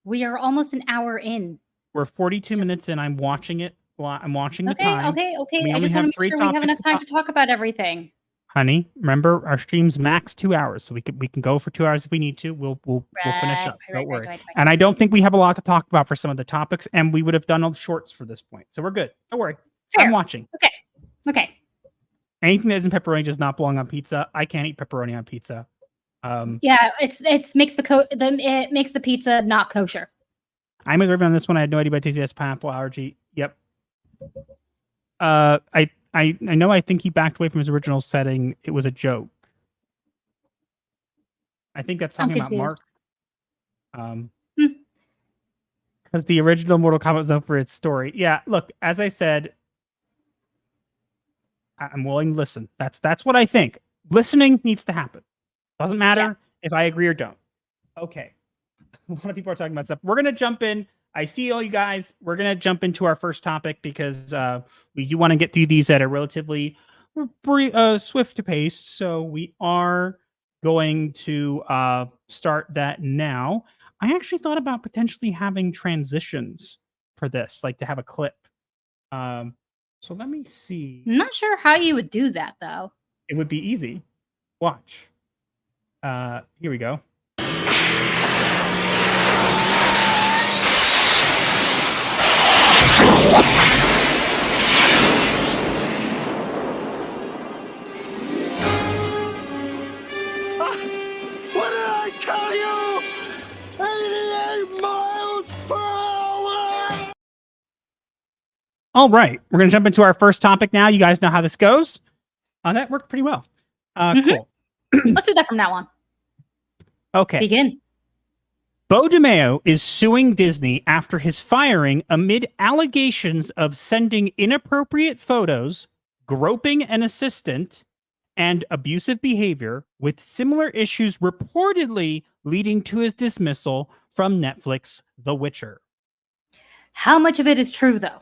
We are almost an hour in. We're 42 minutes in. I'm watching it. Well, I'm watching the time. Okay. We I only just want have to make sure we have enough time to talk about everything. Honey, remember our stream's max 2 hours, so we can go for 2 hours if we need to. We'll finish up. Don't worry. Right. And I don't think we have a lot to talk about for some of the topics, and we would have done all the shorts for this point, so we're good. Don't worry. Fair. I'm watching. Okay. Anything that isn't pepperoni does not belong on pizza. I can't eat pepperoni on pizza. Yeah, it makes the pizza not kosher. I'm agreeing on this one. I had no idea about TCS pineapple allergy. Yep. I know. I think he backed away from his original setting. It was a joke. I think that's talking about Mark. Because the original Mortal Kombat was known for its story. Yeah. Look, as I said, I'm willing to listen. That's what I think. Listening needs to happen. Doesn't matter if I agree or don't. Okay. A lot of people are talking about stuff. We're gonna jump in. I see all you guys. We're going to jump into our first topic because we do want to get through these at a relatively swift pace. So we are going to start that now. I actually thought about potentially having transitions for this, like to have a clip. So let me see. I'm not sure how you would do that, though. It would be easy. Watch. Here we go. What did I tell you? 88 miles per hour! All right. We're going to jump into our first topic now. You guys know how this goes. That worked pretty well. Cool. Let's do that from now on. Okay. Begin. Beau DeMayo is suing Disney after his firing amid allegations of sending inappropriate photos, groping an assistant, and abusive behavior, with similar issues reportedly leading to his dismissal from Netflix The Witcher. How much of it is true, though?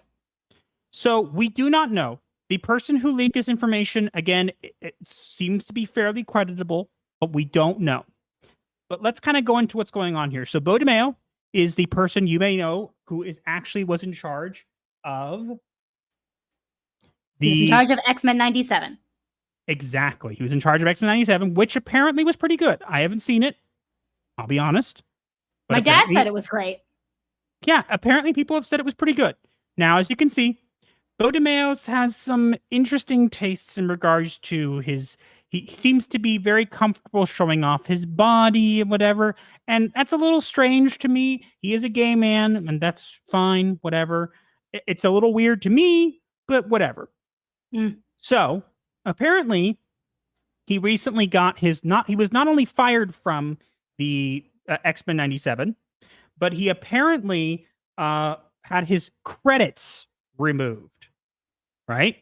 So we do not know. The person who leaked this information, again, it seems to be fairly creditable, but we don't know. But let's kind of go into what's going on here. So Beau DeMayo is the person you may know who was in charge of He's in charge of X-Men 97. Exactly. He was in charge of X-Men 97, which apparently was pretty good. I haven't seen it. I'll be honest. My dad said it was great. Yeah, apparently people have said it was pretty good. Now, as you can see, Beau DeMayo has some interesting tastes in regards to he seems to be very comfortable showing off his body and whatever. And that's a little strange to me. He is a gay man, and that's fine, whatever. It's a little weird to me, but whatever. Mm. So apparently, he recently got he was not only fired from the X-Men 97, but he apparently had his credits removed, right?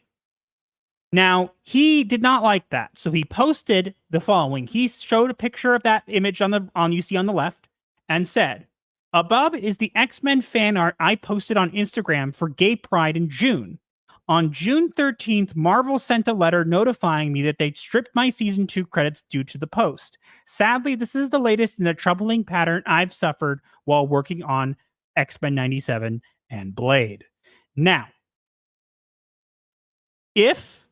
Now, he did not like that. So he posted the following. He showed a picture of that image you see on the left and said, "Above is the X-Men fan art I posted on Instagram for Gay Pride in June. On June 13th, Marvel sent a letter notifying me that they'd stripped my season 2 credits due to the post. Sadly, this is the latest in a troubling pattern I've suffered while working on X-Men 97 and Blade." Now, if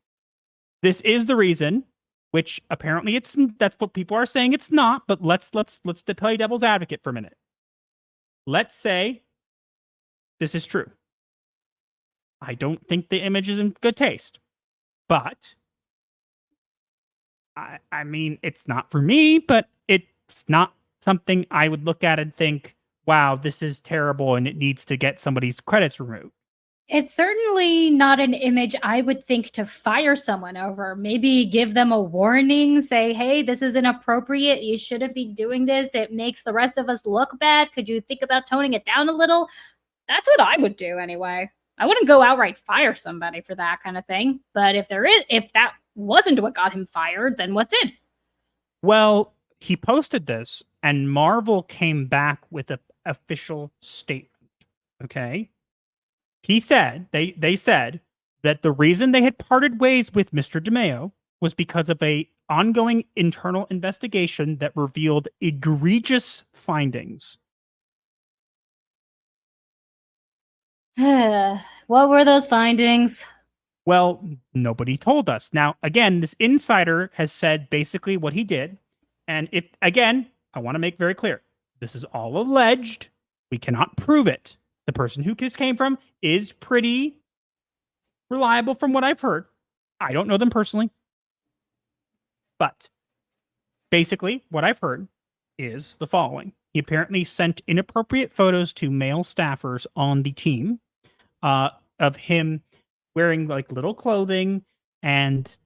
this is the reason, which apparently that's what people are saying it's not, but let's play devil's advocate for a minute. Let's say this is true. I don't think the image is in good taste, but I mean, it's not for me, but it's not something I would look at and think, wow, this is terrible and it needs to get somebody's credits removed. It's certainly not an image I would think to fire someone over. Maybe give them a warning, say, hey, this is inappropriate. You shouldn't be doing this. It makes the rest of us look bad. Could you think about toning it down a little? That's what I would do anyway. I wouldn't go outright fire somebody for that kind of thing. But if that wasn't what got him fired, then what did? Well, he posted this and Marvel came back with an official statement. Okay. He said, they said that the reason they had parted ways with Mr. DeMayo was because of a ongoing internal investigation that revealed egregious findings. What were those findings? Well, nobody told us. Now, again, this insider has said basically what he did. And I want to make very clear, this is all alleged. We cannot prove it. The person who this came from is pretty reliable from what I've heard. I don't know them personally. But basically, what I've heard is the following. He apparently sent inappropriate photos to male staffers on the team of him wearing like little clothing and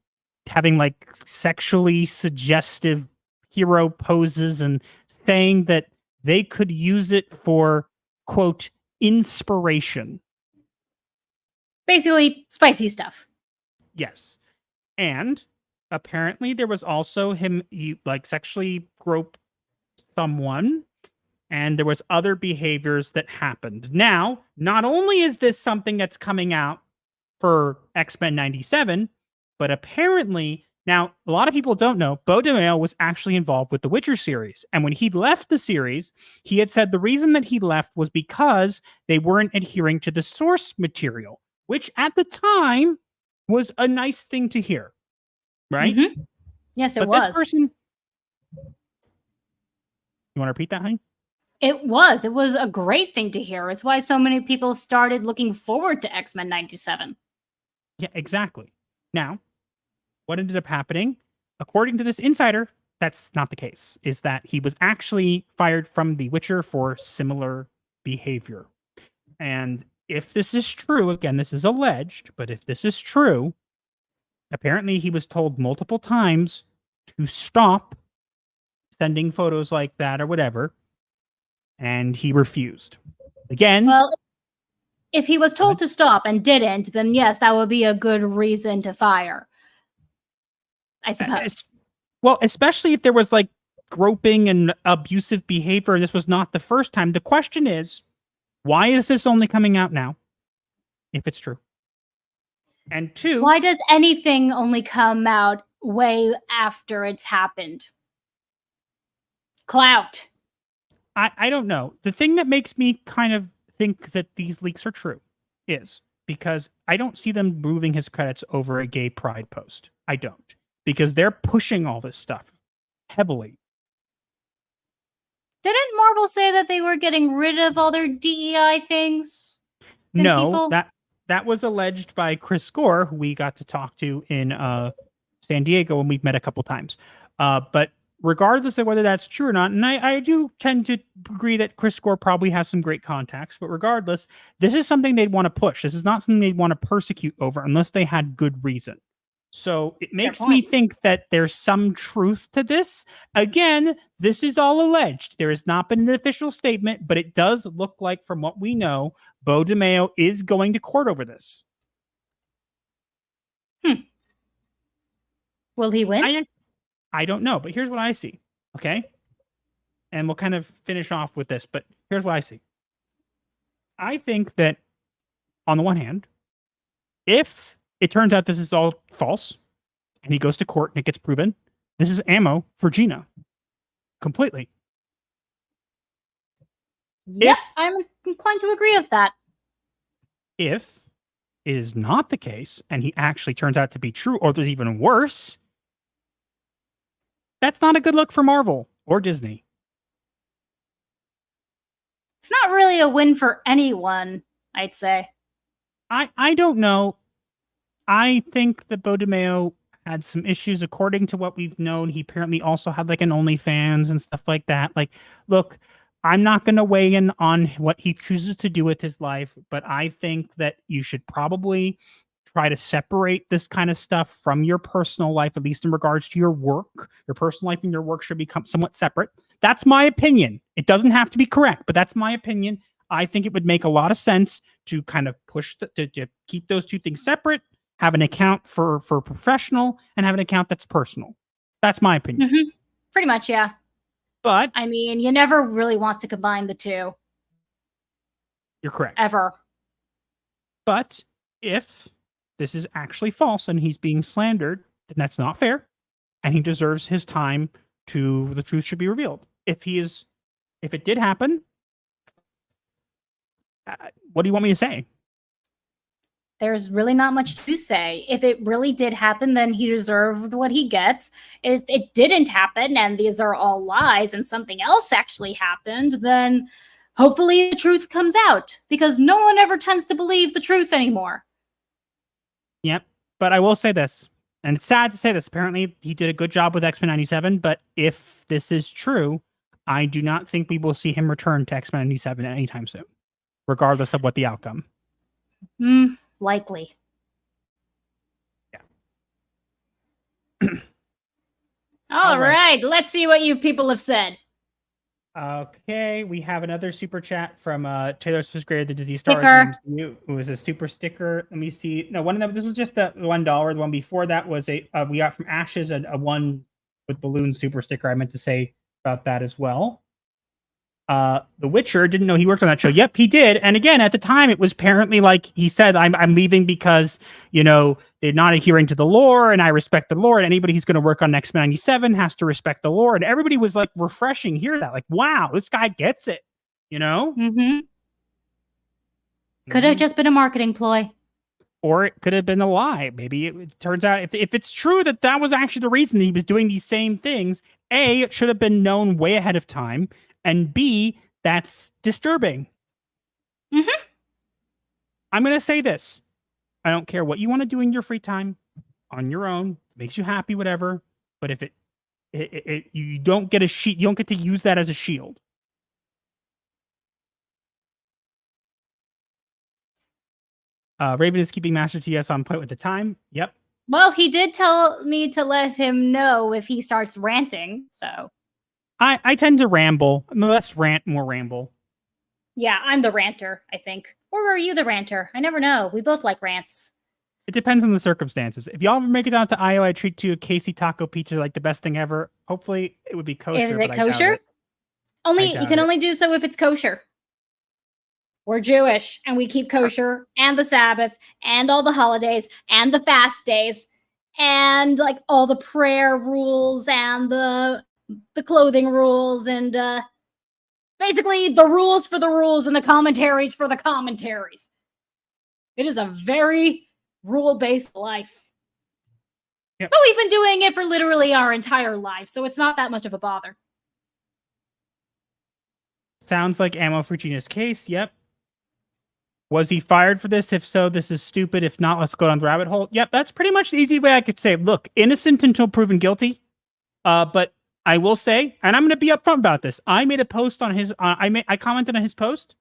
having like sexually suggestive hero poses and saying that they could use it for, quote, inspiration. Basically, spicy stuff. Yes. And apparently there was also he like sexually groped someone, and there was other behaviors that happened. Now, not only is this something that's coming out for X-Men 97, but apparently, now, a lot of people don't know, Beau DeMayo was actually involved with the Witcher series. And when he left the series, he had said the reason that he left was because they weren't adhering to the source material, which at the time was a nice thing to hear. Right? Mm-hmm. Yes, it was. This person... You want to repeat that, honey? It was a great thing to hear. It's why so many people started looking forward to X-Men 97. Yeah, exactly. Now, what ended up happening, according to this insider, that's not the case, is that he was actually fired from The Witcher for similar behavior. And if this is true, again, this is alleged, but if this is true, apparently he was told multiple times to stop sending photos like that or whatever, and he refused. Again... Well, if he was told to stop and didn't, then yes, that would be a good reason to fire, I suppose. Well, especially if there was like groping and abusive behavior. This was not the first time. The question is, why is this only coming out now? If it's true. And two, why does anything only come out way after it's happened? Clout. I don't know. The thing that makes me kind of think that these leaks are true is because I don't see them moving his credits over a gay pride post. I don't. Because they're pushing all this stuff heavily. Didn't Marvel say that they were getting rid of all their DEI things? No, that was alleged by Chris Gore, who we got to talk to in San Diego, and we've met a couple times. But regardless of whether that's true or not, and I do tend to agree that Chris Gore probably has some great contacts, but regardless, this is something they'd want to push. This is not something they'd want to persecute over unless they had good reason. So it makes me think that there's some truth to this. Again, this is all alleged. There has not been an official statement, but it does look like, from what we know, Beau DeMayo is going to court over this. Will he win? I don't know, but here's what I see. Okay. And we'll kind of finish off with this, but here's what I see. I think that on the one hand, if it turns out this is all false and he goes to court and it gets proven, this is ammo for Gina. Completely. Yeah, I'm inclined to agree with that. If it is not the case and he actually turns out to be true, or there's even worse, that's not a good look for Marvel or Disney. It's not really a win for anyone, I'd say. I don't know. I think that Beau DeMayo had some issues. According to what we've known, he apparently also had like an OnlyFans and stuff like that. Like, look, I'm not going to weigh in on what he chooses to do with his life, but I think that you should probably try to separate this kind of stuff from your personal life, at least in regards to your work. Your personal life and your work should become somewhat separate. That's my opinion. It doesn't have to be correct, but that's my opinion. I think it would make a lot of sense to kind of push to keep those two things separate, have an account for professional, and have an account that's personal. That's my opinion. Mm-hmm. Pretty much, yeah. But I mean, you never really want to combine the two. You're correct. Ever. But if this is actually false and he's being slandered, then that's not fair. And he deserves his time to, the truth should be revealed. If it did happen, what do you want me to say? There's really not much to say. If it really did happen, then he deserved what he gets. If it didn't happen and these are all lies and something else actually happened, then hopefully the truth comes out, because no one ever tends to believe the truth anymore. Yep. But I will say this, and it's sad to say this, apparently he did a good job with X-Men 97, but if this is true, I do not think we will see him return to X-Men 97 anytime soon, regardless of what the outcome. Likely. Yeah. All right. Let's see what you people have said. Okay, we have another super chat from Taylor Swift Greater the Disney Sticker. Stars MCU, who was a super sticker. Let me see. No, one of them. This was just the $1. The one before that was we got from Ashes a one with balloon super sticker. I meant to say about that as well. The Witcher, didn't know he worked on that show. Yep, he did. And again, at the time, it was apparently like he said, I'm leaving because, you know, they're not adhering to the lore, and I respect the lore, and anybody who's going to work on X-Men 97 has to respect the lore. And everybody was like refreshing, hear that. Like, wow, this guy gets it, you know? Mm-hmm. Could have just been a marketing ploy. Or it could have been a lie. Maybe it turns out, if it's true that that was actually the reason he was doing these same things, A, it should have been known way ahead of time, and B, that's disturbing. Mm-hmm. I'm going to say this. I don't care what you want to do in your free time, on your own, makes you happy, whatever. But if you don't get you don't get to use that as a shield. Raven is keeping Master TS on point with the time. Yep. Well, he did tell me to let him know if he starts ranting, so. I tend to ramble. Less rant, more ramble. Yeah, I'm the ranter, I think. Or are you the ranter? I never know. We both like rants. It depends on the circumstances. If y'all ever make it out to Iowa, I treat you a Casey taco pizza like the best thing ever. Hopefully, it would be kosher. Is it kosher? You can only do so if it's kosher. We're Jewish, and we keep kosher, and the Sabbath, and all the holidays, and the fast days, and like all the prayer rules, and the clothing rules, and basically the rules for the rules and the commentaries for the commentaries. It is a very rule-based life. Yep. But we've been doing it for literally our entire life, so it's not that much of a bother. Sounds like ammo for Gina's case. Yep. Was he fired for this? If so, this is stupid. If not, let's go down the rabbit hole. Yep, that's pretty much the easy way I could say. Look, innocent until proven guilty. But I will say, and I'm going to be upfront about this. I made a post on his. I commented on his post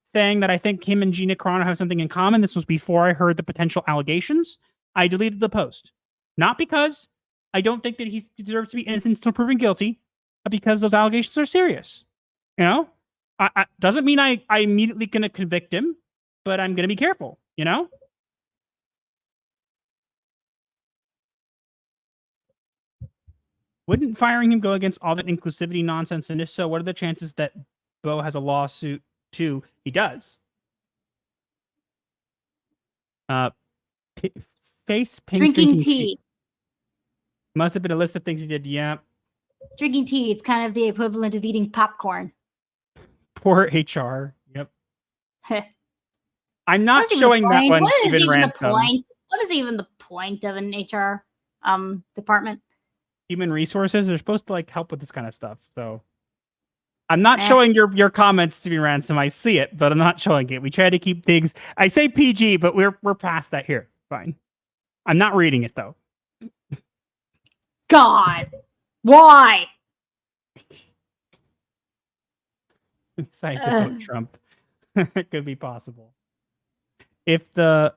saying that I think him and Gina Carano have something in common. This was before I heard the potential allegations. I deleted the post, not because I don't think that he deserves to be innocent until proven guilty, but because those allegations are serious. You know, doesn't mean I immediately going to convict him, but I'm going to be careful. You know. Wouldn't firing him go against all that inclusivity nonsense? And if so, what are the chances that Beau has a lawsuit too? He does. Face pink Drinking tea. Must have been a list of things he did. Yeah. Drinking tea. It's kind of the equivalent of eating popcorn. Poor HR. Yep. I'm not showing that one. Stephen Ransom. What is even the point of an HR department? Human resources are supposed to like help with this kind of stuff. So I'm not showing your comments, Stephen Ransom. I see it, but I'm not showing it. We try to keep things. I say PG, but we're past that here. Fine. I'm not reading it though. God, why? Excited to vote Trump. It could be possible. If the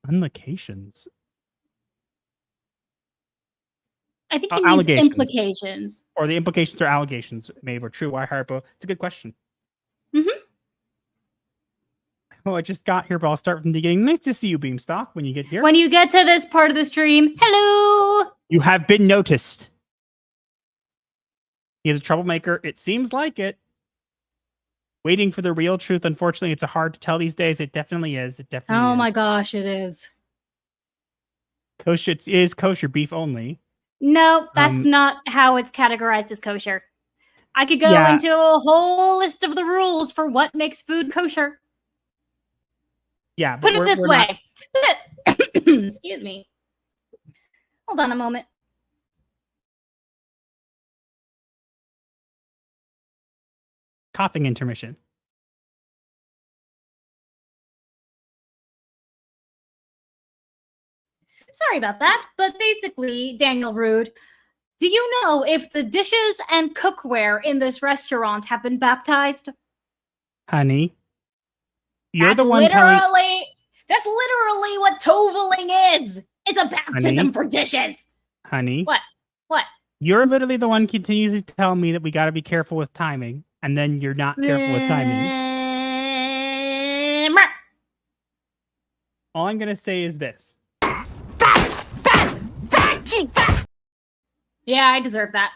implications. I think he means implications. Or the implications or allegations maybe were true. Why Harpo? It's a good question. Mm-hmm. Oh, I just got here, but I'll start from the beginning. Nice to see you, Beamstock, when you get here. When you get to this part of the stream, hello! You have been noticed. He is a troublemaker. It seems like it. Waiting for the real truth. Unfortunately, it's hard to tell these days. It definitely is. It definitely is. Oh my gosh, it is. Kosher is kosher beef only. No, that's not how it's categorized as kosher. I could go into a whole list of the rules for what makes food kosher. Yeah. Put it this way. Excuse me. Hold on a moment. Coughing intermission. Sorry about that, but basically, Daniel Rude, do you know if the dishes and cookware in this restaurant have been baptized? Honey, you're that's the one telling... That's literally what toveling is. It's a baptism for dishes. Honey. What? You're literally the one continuously telling me that we got to be careful with timing, and then you're not careful with timing. All I'm going to say is this. Yeah, I deserve that.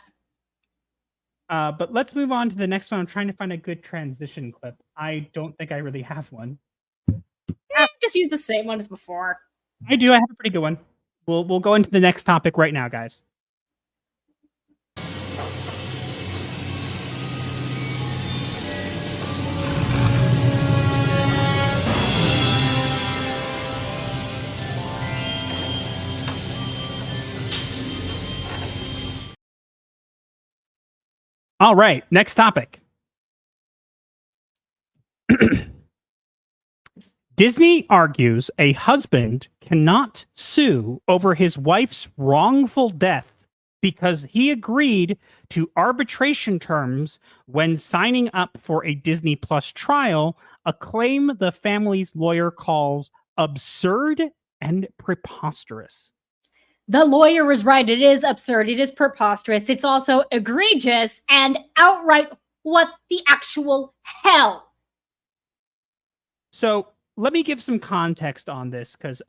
But let's move on to the next one. I'm trying to find a good transition clip. I don't think I really have one. Just use the same one as before. I do. I have a pretty good one. We'll go into the next topic right now, guys. All right, next topic. Disney argues a husband cannot sue over his wife's wrongful death because he agreed to arbitration terms when signing up for a Disney Plus trial, a claim the family's lawyer calls absurd and preposterous. The lawyer was right. It is absurd. It is preposterous. It's also egregious and outright what the actual hell. So let me give some context on this because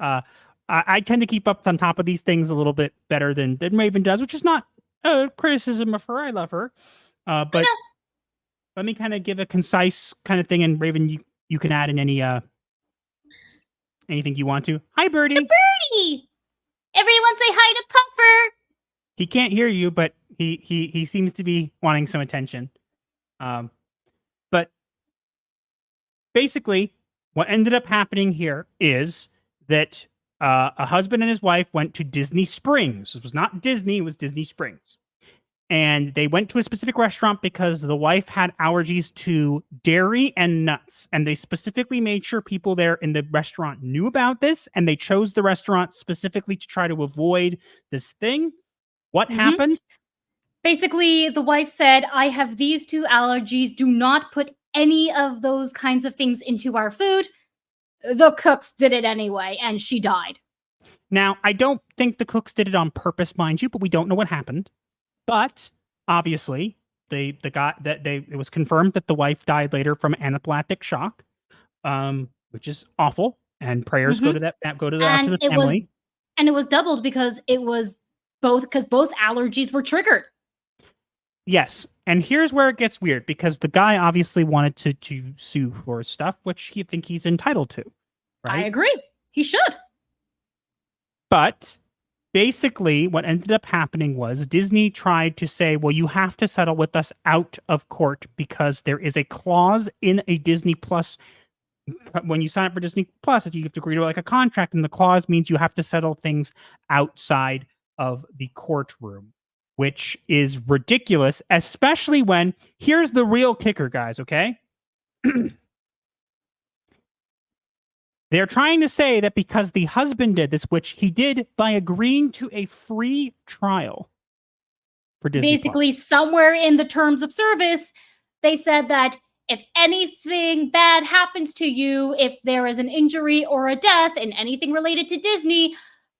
I tend to keep up on top of these things a little bit better than Raven does, which is not a criticism of her. I love her. But let me kind of give a concise kind of thing. And Raven, you can add in any anything you want to. Hi, Birdie. The birdie. Everyone say hi to Puffer. He can't hear you, but he seems to be wanting some attention. But basically, what ended up happening here is that a husband and his wife went to Disney Springs. It was not Disney, it was Disney Springs. And they went to a specific restaurant because the wife had allergies to dairy and nuts. And they specifically made sure people there in the restaurant knew about this. And they chose the restaurant specifically to try to avoid this thing. What happened? Basically, the wife said, I have these 2 allergies. Do not put any of those kinds of things into our food. The cooks did it anyway, and she died. Now, I don't think the cooks did it on purpose, mind you, but we don't know what happened. But obviously, it was confirmed that the wife died later from anaphylactic shock, which is awful. And prayers go to that to the family. And it was doubled because both allergies were triggered. Yes, and here's where it gets weird because the guy obviously wanted to sue for stuff, which he think he's entitled to. Right? I agree. He should. But basically, what ended up happening was Disney tried to say, well, you have to settle with us out of court because there is a clause in a Disney Plus. When you sign up for Disney Plus, you have to agree to like a contract, and the clause means you have to settle things outside of the courtroom, which is ridiculous, especially when here's the real kicker, guys, okay? They're trying to say that because the husband did this, which he did by agreeing to a free trial for Disney Basically, somewhere in the terms of service, they said that if anything bad happens to you, if there is an injury or a death and anything related to Disney,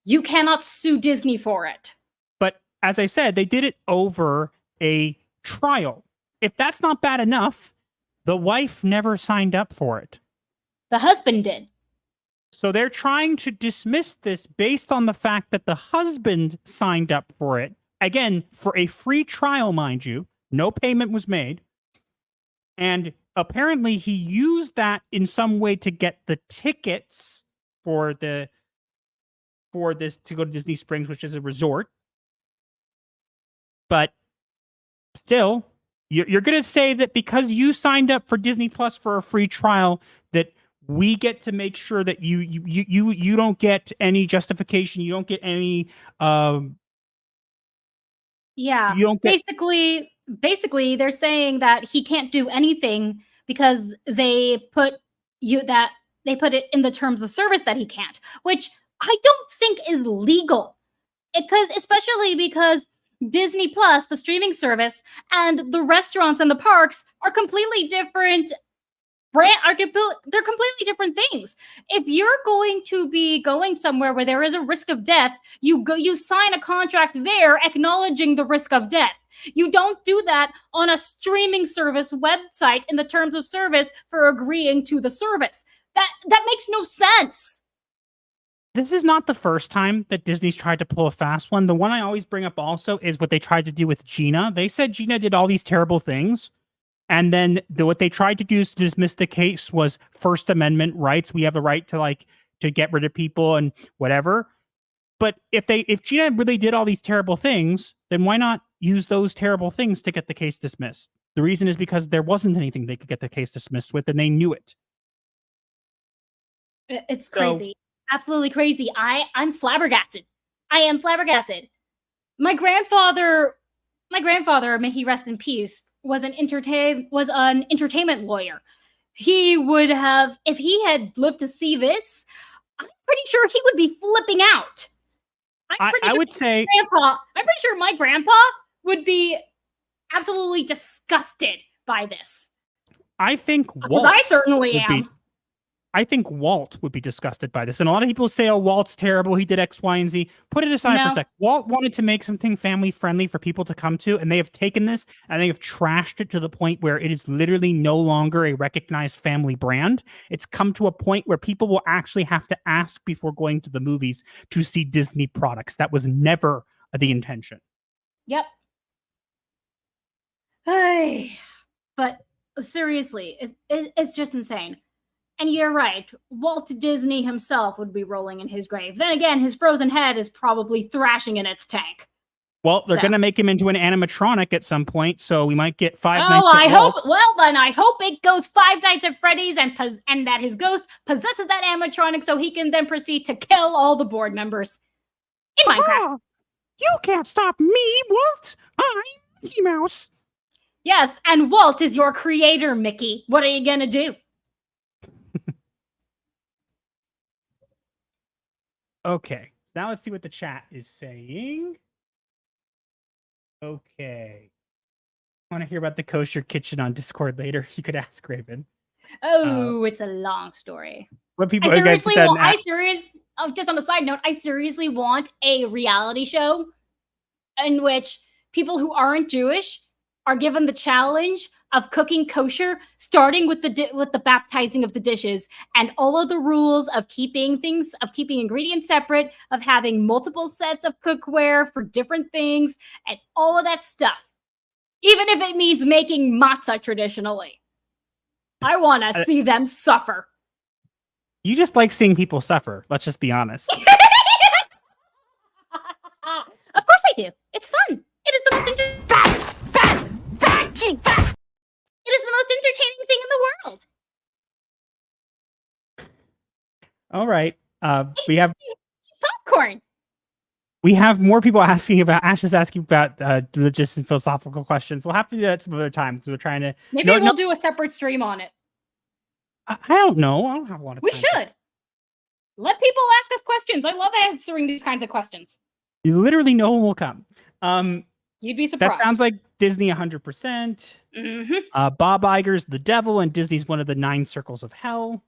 you cannot sue Disney for it. But as I said, they did it over a trial. If that's not bad enough, the wife never signed up for it. The husband did. So they're trying to dismiss this based on the fact that the husband signed up for it. Again, for a free trial, mind you. No payment was made. And apparently he used that in some way to get the tickets for this to go to Disney Springs, which is a resort. But still, you're going to say that because you signed up for Disney Plus for a free trial, that we get to make sure that you don't get any justification. You don't get any. Yeah. You don't get. Basically, they're saying that he can't do anything because they put it in the terms of service that he can't, which I don't think is legal. Especially because Disney Plus, the streaming service, and the restaurants and the parks are completely different. They're completely different things. If you're going to be going somewhere where there is a risk of death, you sign a contract there acknowledging the risk of death. You don't do that on a streaming service website in the terms of service for agreeing to the service. That makes no sense. This is not the first time that Disney's tried to pull a fast one. The one I always bring up also is what they tried to do with Gina. They said Gina did all these terrible things. And then what they tried to do to dismiss the case was First Amendment rights. We have the right to get rid of people and whatever. But if Gina really did all these terrible things, then why not use those terrible things to get the case dismissed? The reason is because there wasn't anything they could get the case dismissed with, and they knew it. It's crazy. Absolutely crazy. I'm flabbergasted. I am flabbergasted. My grandfather, may he rest in peace, was an entertainment lawyer. He would have, if he had lived to see this, I'm pretty sure he would be flipping out. I'm pretty sure my grandpa would be absolutely disgusted by this. I think Because I certainly am. I think Walt would be disgusted by this. And a lot of people say, oh, Walt's terrible. He did X, Y, and Z. Put it aside for a sec. Walt wanted to make something family friendly for people to come to. And they have taken this and they have trashed it to the point where it is literally no longer a recognized family brand. It's come to a point where people will actually have to ask before going to the movies to see Disney products. That was never the intention. Yep. Hey, but seriously, it's just insane. And you're right, Walt Disney himself would be rolling in his grave. Then again, his frozen head is probably thrashing in its tank. Well, they're going to make him into an animatronic at some point, so we might get Five Nights at Walt. Well, then I hope it goes Five Nights at Freddy's and that his ghost possesses that animatronic so he can then proceed to kill all the board members in Minecraft. You can't stop me, Walt! I'm Mickey Mouse! Yes, and Walt is your creator, Mickey. What are you going to do? Okay, now let's see what the chat is saying. Okay. Want to hear about the kosher kitchen on Discord later? You could ask Raven. Oh, it's a long story. What people I you guys seriously said want. in Just on a side note, I seriously want a reality show in which people who aren't Jewish are given the challenge of cooking kosher, starting with the baptizing of the dishes and all of the rules of keeping ingredients separate, of having multiple sets of cookware for different things, and all of that stuff. Even if it means making matzah traditionally. I want to see them suffer. You just like seeing people suffer. Let's just be honest. Of course I do. It's fun. It is the most It is the most entertaining thing in the world. All right. Popcorn. We have more people asking about. Ash is asking about religious and philosophical questions. We'll have to do that some other time because we're trying to. Maybe we'll do a separate stream on it. I don't know. I don't have a lot of. We time. should. Let people ask us questions. I love answering these kinds of questions. You literally no one will come. You'd be surprised. That sounds like Disney 100%. Mm-hmm. Bob Iger's The Devil and Disney's one of the 9 circles of hell.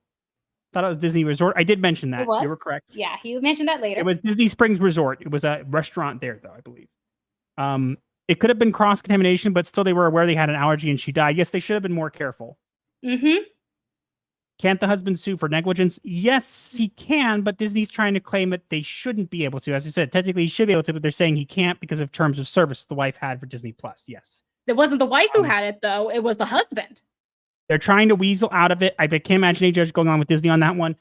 Thought it was Disney Resort. I did mention that. It was? You were correct. Yeah, he mentioned that later. It was Disney Springs Resort. It was a restaurant there, though, I believe. It could have been cross-contamination, but still they were aware they had an allergy and she died. Yes, they should have been more careful. Mm-hmm. Can't the husband sue for negligence? Yes, he can, but Disney's trying to claim that they shouldn't be able to. As I said, technically he should be able to, but they're saying he can't because of terms of service the wife had for Disney Plus. Yes. It wasn't the wife who had it, though. It was the husband. They're trying to weasel out of it. I can't imagine any judge going on with Disney on that one.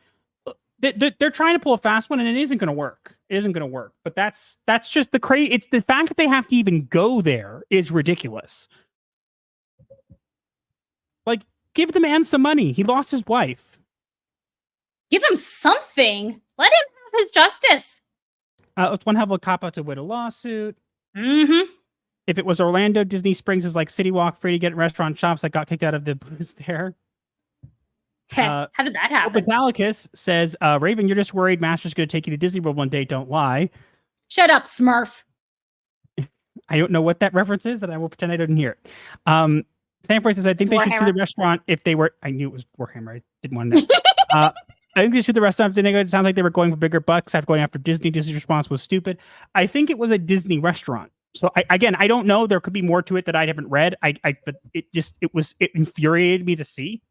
They're trying to pull a fast one, and it isn't going to work. It isn't going to work. But that's just the crazy. It's the fact that they have to even go there is ridiculous. Like, give the man some money. He lost his wife. Give him something. Let him have his justice. It's one hell of a cop out to win a lawsuit. Mm-hmm. If it was Orlando, Disney Springs is like City Walk, free to get restaurant shops that got kicked out of the blues there. How did that happen? Italicus says, Raven, you're just worried Master's going to take you to Disney World one day. Don't lie. Shut up, Smurf. I don't know what that reference is, and I will pretend I didn't hear it. Stanford says, I think they should sue the restaurant if they were... I knew it was Warhammer. I didn't want to know. I think they sued the restaurant if they... It sounds like they were going for bigger bucks after going after Disney. Disney's response was stupid. I think it was a Disney restaurant. So I don't know. There could be more to it that I haven't read. But it infuriated me to see.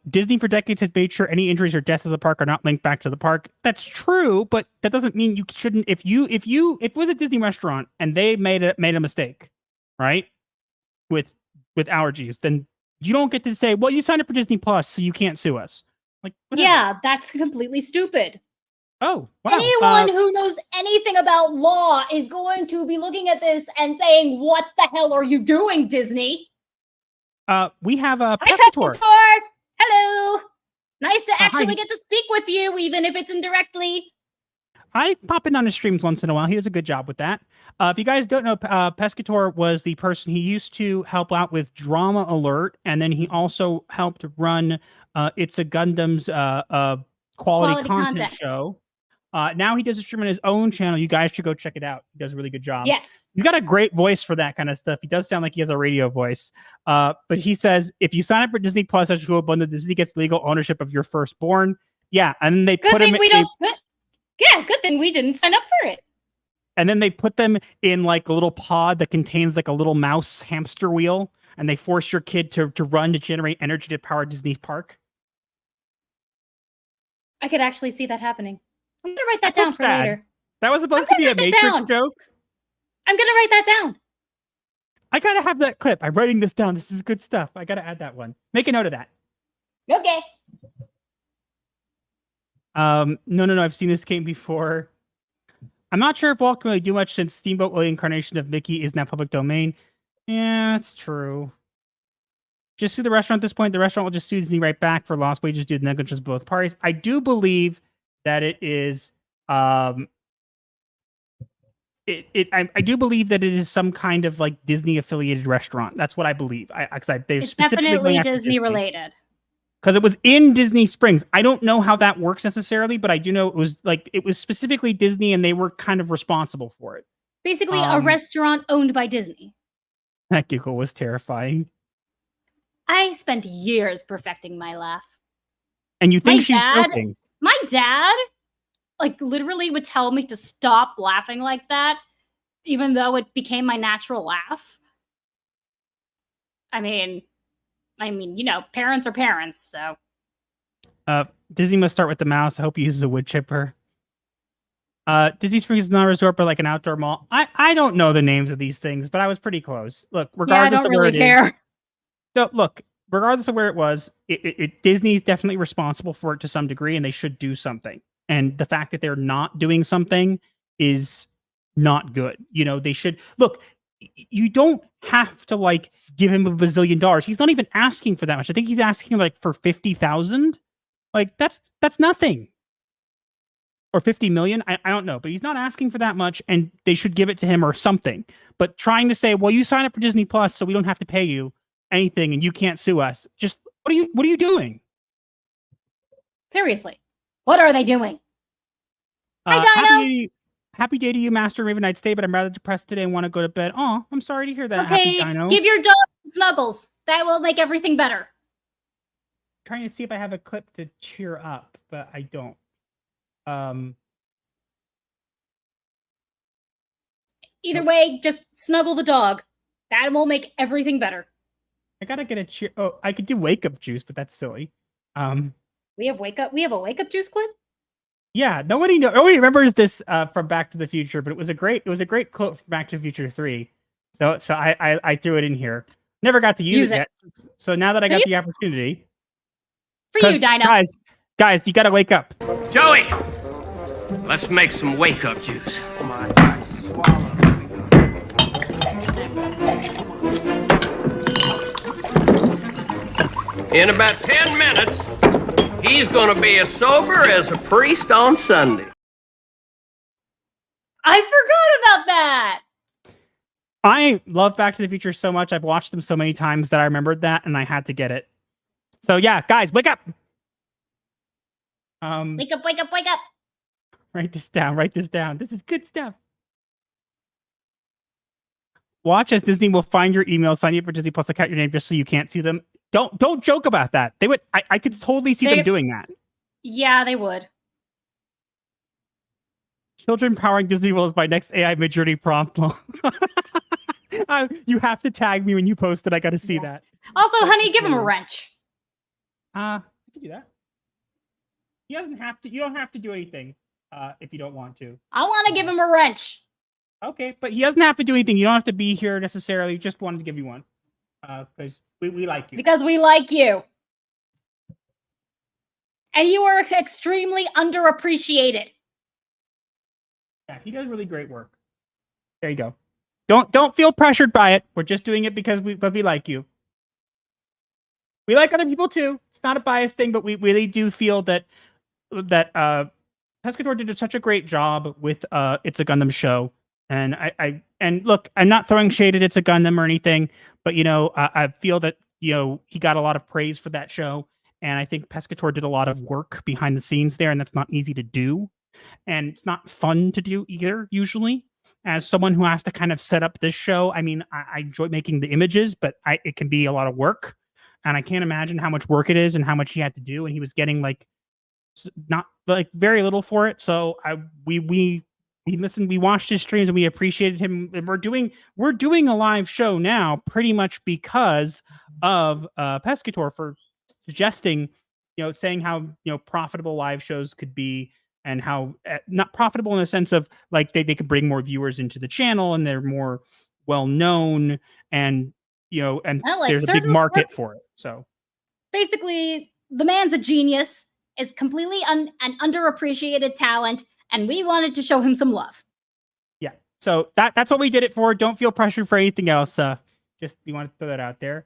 Disney for decades has made sure any injuries or deaths of the park are not linked back to the park. That's true, but that doesn't mean you shouldn't. If it was a Disney restaurant and they made a mistake, right, with allergies, then you don't get to say, well, you signed up for Disney Plus, so you can't sue us. Like, whatever. Yeah, that's completely stupid. Oh, wow. Anyone who knows anything about law is going to be looking at this and saying, what the hell are you doing, Disney? We have a Hi, Pescator. Hello. Nice to actually hi. get to speak with you, even if it's indirectly. I pop in on his streams once in a while. He does a good job with that. If you guys don't know, Pescator was the person he used to help out with Drama Alert, and then he also helped run It's a Gundam's quality content show. Now he does a stream on his own channel. You guys should go check it out. He does a really good job. Yes. He's got a great voice for that kind of stuff. He does sound like he has a radio voice. But he says, if you sign up for Disney Plus, I should go bundle, Disney gets legal ownership of your firstborn. Yeah, and then they put him. Good thing we didn't sign up for it. And then they put them in like a little pod that contains like a little mouse hamster wheel, and they force your kid to run to generate energy to power Disney Park. I could actually see that happening. I'm gonna write that down for later. That was supposed to be a Matrix joke. I'm gonna write that down. I gotta have that clip. I'm writing this down. This is good stuff. I gotta add that one. Make a note of that. Okay. No. I've seen this game before. I'm not sure if Walt can really do much since Steamboat Willie incarnation of Mickey is now public domain. Yeah, it's true. Just sue the restaurant at this point. The restaurant will just sue Disney right back for lost wages due to negligence of both parties. I do believe that it is I do believe that it is some kind of like Disney affiliated restaurant. That's what I believe. It's definitely Disney related. Because it was in Disney Springs. I don't know how that works necessarily, but I do know it was specifically Disney and they were kind of responsible for it. Basically, a restaurant owned by Disney. That giggle was terrifying. I spent years perfecting my laugh. And you think My she's dad- joking. My dad, like, literally would tell me to stop laughing like that, even though it became my natural laugh. I mean, you know, parents are parents, so. Disney must start with the mouse. I hope he uses a wood chipper. Disney Springs is not a resort, but like an outdoor mall. I don't know the names of these things, but I was pretty close. Look, regardless of where it is. No, look, regardless of where it was, Disney's definitely responsible for it to some degree, and they should do something. And the fact that they're not doing something is not good. You know, they should look. You don't have to like give him $1 bazillion. He's not even asking for that much. I think he's asking like for 50,000. Like that's nothing. Or 50 million. I don't know, but he's not asking for that much, and they should give it to him or something. But trying to say, well, you sign up for Disney Plus, so we don't have to pay you anything, and you can't sue us. Just what are you doing? Seriously, what are they doing? Hi, Dino. Happy day to you, Master Raven Knight. Stay, but I'm rather depressed today and want to go to bed. Oh, I'm sorry to hear that. Okay, Happy Dino. give your dog snuggles. That will make everything better. Trying to see if I have a clip to cheer up, but I don't. Either way, just snuggle the dog. That will make everything better. I gotta get a cheer. Oh, I could do wake up juice, but that's silly. We have a wake up juice clip. Yeah, nobody remembers this from Back to the Future, but it was a great quote from Back to the Future 3. So I threw it in here. Never got to use it yet. So now that I got the opportunity. For you, Dino. Guys, you gotta wake up. Joey, let's make some wake up juice. In about 10 minutes, he's gonna be as sober as a priest on Sunday. I forgot about that. I love Back to the Future so much. I've watched them so many times that I remembered that, and I had to get it. So yeah, guys, wake up. Wake up. Write this down. This is good stuff. Watch as Disney will find your email, sign you up for Disney Plus, account your name just so you can't see them. Don't joke about that. They would. I could totally see them doing that. Yeah, they would. Children powering Disney World is my next AI Midjourney prompt. You have to tag me when you post it. I got to see that. Also, honey, give him a wrench. I can do that. He doesn't have to. You don't have to do anything if you don't want to. I want to give him a wrench. Okay, but he doesn't have to do anything. You don't have to be here necessarily. Just wanted to give you one because we like you. Because we like you. And you are extremely underappreciated. Yeah, he does really great work. There you go. Don't feel pressured by it. We're just doing it because we like you. We like other people too. It's not a biased thing, but we really do feel that Pescator did such a great job with It's a Gundam show. And and look, I'm not throwing shade at It's a Gundam or anything, but I feel that he got a lot of praise for that show, and I think Pescator did a lot of work behind the scenes there, and that's not easy to do, and it's not fun to do either. Usually, as someone who has to kind of set up this show, I mean, I enjoy making the images, but it can be a lot of work, and I can't imagine how much work it is and how much he had to do, and he was getting not very little for it. So we listened, we watched his streams, and we appreciated him. And we're doing a live show now, pretty much because of Pescator for suggesting, saying how profitable live shows could be, and how not profitable in the sense of like they could bring more viewers into the channel, and they're more well known, and there's a big market for it. So basically, the man's a genius, is completely an underappreciated talent. And we wanted to show him some love. Yeah. So that's what we did it for. Don't feel pressured for anything else. Just you want to throw that out there.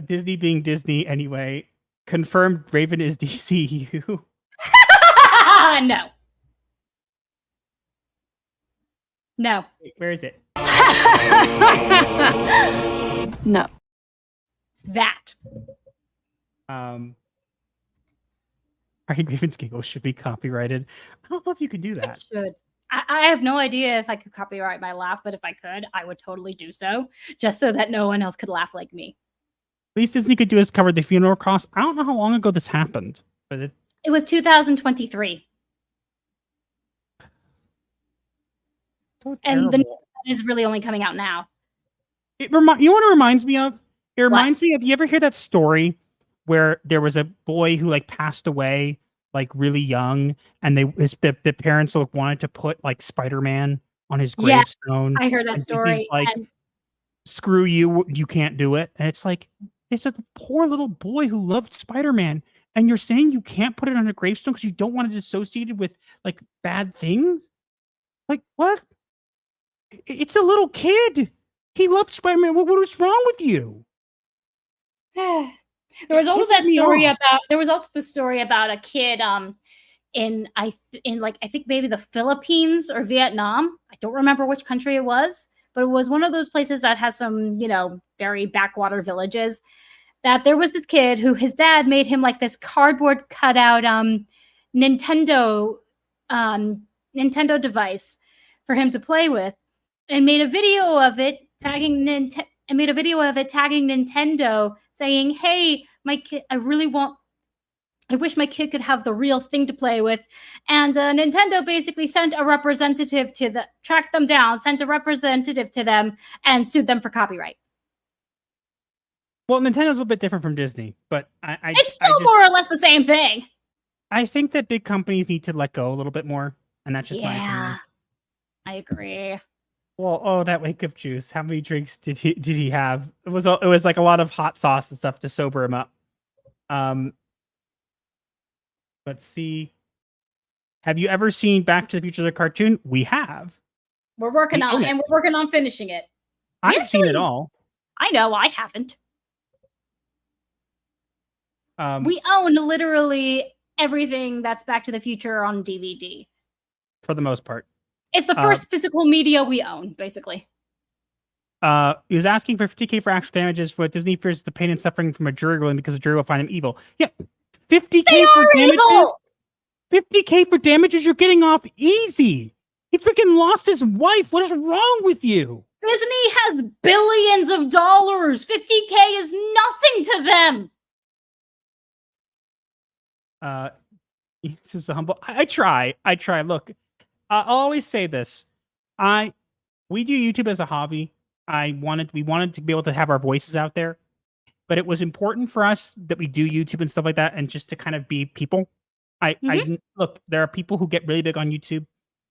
Disney being Disney anyway. Confirmed Raven is DCU. No. No. Wait, where is it? No. That. Raven's giggles should be copyrighted. I don't know if you can do that. It should. I have no idea if I could copyright my laugh, but if I could, I would totally do so, just so that no one else could laugh like me. Least Disney could do is cover the funeral costs. I don't know how long ago this happened, but It was 2023. so And the terrible. is really only coming out now. You know what it reminds me of? It reminds me of, you ever hear that story where there was a boy who like passed away like really young, and the parents like wanted to put like Spider-Man on his Yeah, gravestone. I heard that and story. Disney's like, And screw you, you can't do it. And it's like, it's a poor little boy who loved Spider-Man, and you're saying you can't put it on a gravestone because you don't want it associated with like bad things? Like, what? It's a little kid. He loved Spider-Man. What was wrong with you? there was also pisses me off. the story about a kid in I think maybe the Philippines or Vietnam. I don't remember which country it was, but it was one of those places that has some, very backwater villages. That there was this kid who his dad made him like this cardboard cutout Nintendo device for him to play with, and made a video of it tagging Nintendo, saying, "Hey, my kid, I wish my kid could have the real thing to play with." And Nintendo basically sent a representative tracked them down, sent a representative to them, and sued them for copyright. Well, Nintendo's a bit different from Disney, but It's still more or less the same thing. I think that big companies need to let go a little bit more, and that's just my opinion. Yeah, I agree. Well, that wake up juice. How many drinks did he have? It was like a lot of hot sauce and stuff to sober him up. Let's see. Have you ever seen Back to the Future the cartoon? We have. We're working on finishing it. I've seen it all. I know, I haven't. We own literally everything that's Back to the Future on DVD. For the most part. It's the first physical media we own, basically. He was asking for $50K for actual damages for what Disney fears the pain and suffering from a jury ruling because the jury will find them evil. Yeah, $50K for damages. Evil! $50K for damages. You're getting off easy. He freaking lost his wife. What is wrong with you? Disney has billions of dollars. $50K is nothing to them. This is a humble. I try. Look, I'll always say this. We do YouTube as a hobby. We wanted to be able to have our voices out there, but it was important for us that we do YouTube and stuff like that, and just to kind of be people. Look, there are people who get really big on YouTube,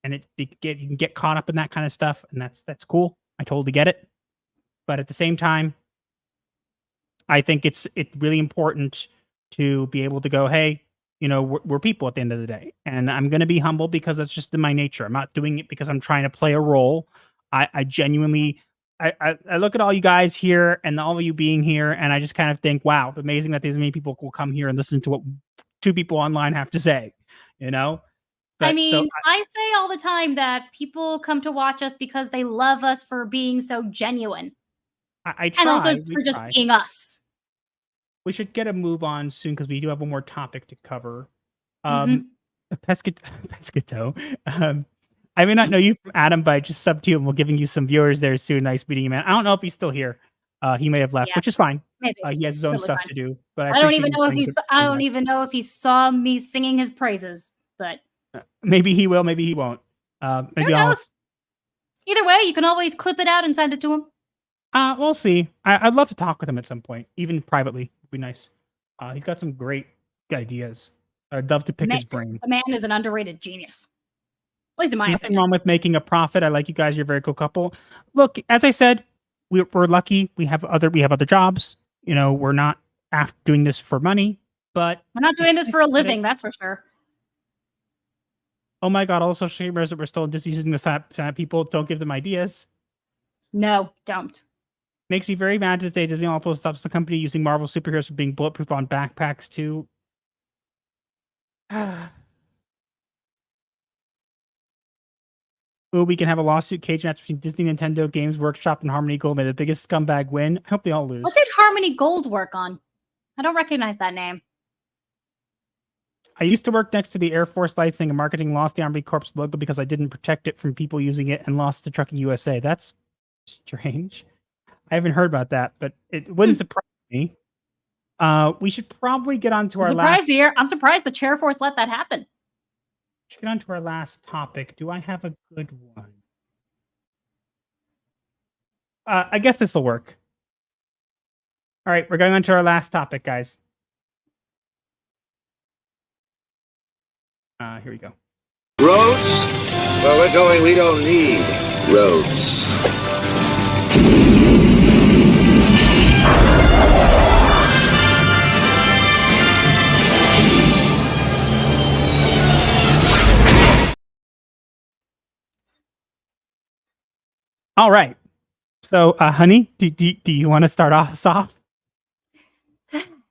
and you can get caught up in that kind of stuff, and that's cool. I totally get it, but at the same time, I think it's really important to be able to go, hey, we're people at the end of the day, and I'm going to be humble because that's just in my nature. I'm not doing it because I'm trying to play a role. I genuinely, I look at all you guys here and all of you being here, and I just kind of think, wow, amazing that these many people will come here and listen to what two people online have to say, But, I say all the time that people come to watch us because they love us for being so genuine. I try. And also for just being us. We should get a move on soon because we do have one more topic to cover. Pescato. I may not know you from Adam, but I just subbed to you and we're giving you some viewers there soon. Nice meeting you, man. I don't know if he's still here. He may have left, which is fine. Maybe. He has his own stuff to do. But I don't even know if he saw me singing his praises, but maybe he will, maybe he won't. Maybe who knows? Either way, you can always clip it out and send it to him. We'll see. I'd love to talk with him at some point, even privately. It'd be nice. He's got some great ideas. I'd love to pick his brain. The man is an underrated genius. At least in my opinion. Nothing wrong with making a profit. I like you guys. You're a very cool couple. Look, as I said, we're lucky. We have other jobs. We're not after doing this for money, but we're not doing this for a living. That's for sure. Oh my God! Also, streamers that we're still just using the sign up people. Don't give them ideas. No, don't. Makes me very mad to this day. Disney also stops the company using Marvel superheroes for being bulletproof on backpacks too. Oh, we can have a lawsuit cage match between Disney, Nintendo, Games Workshop, and Harmony Gold. May the biggest scumbag win. I hope they all lose. What did Harmony Gold work on? I don't recognize that name. I used to work next to the Air Force licensing and marketing, lost the Army Corps logo because I didn't protect it from people using it and lost to Trucking USA. That's strange. I haven't heard about that, but it wouldn't surprise me. We should probably get on to our last... I'm surprised the Chair Force let that happen. Get on to our last topic. Do I have a good one? I guess this will work. All right, we're going on to our last topic, guys. Here we go. Roads? Where we're going, we don't need roads. All right. So, honey, do you want to start us off?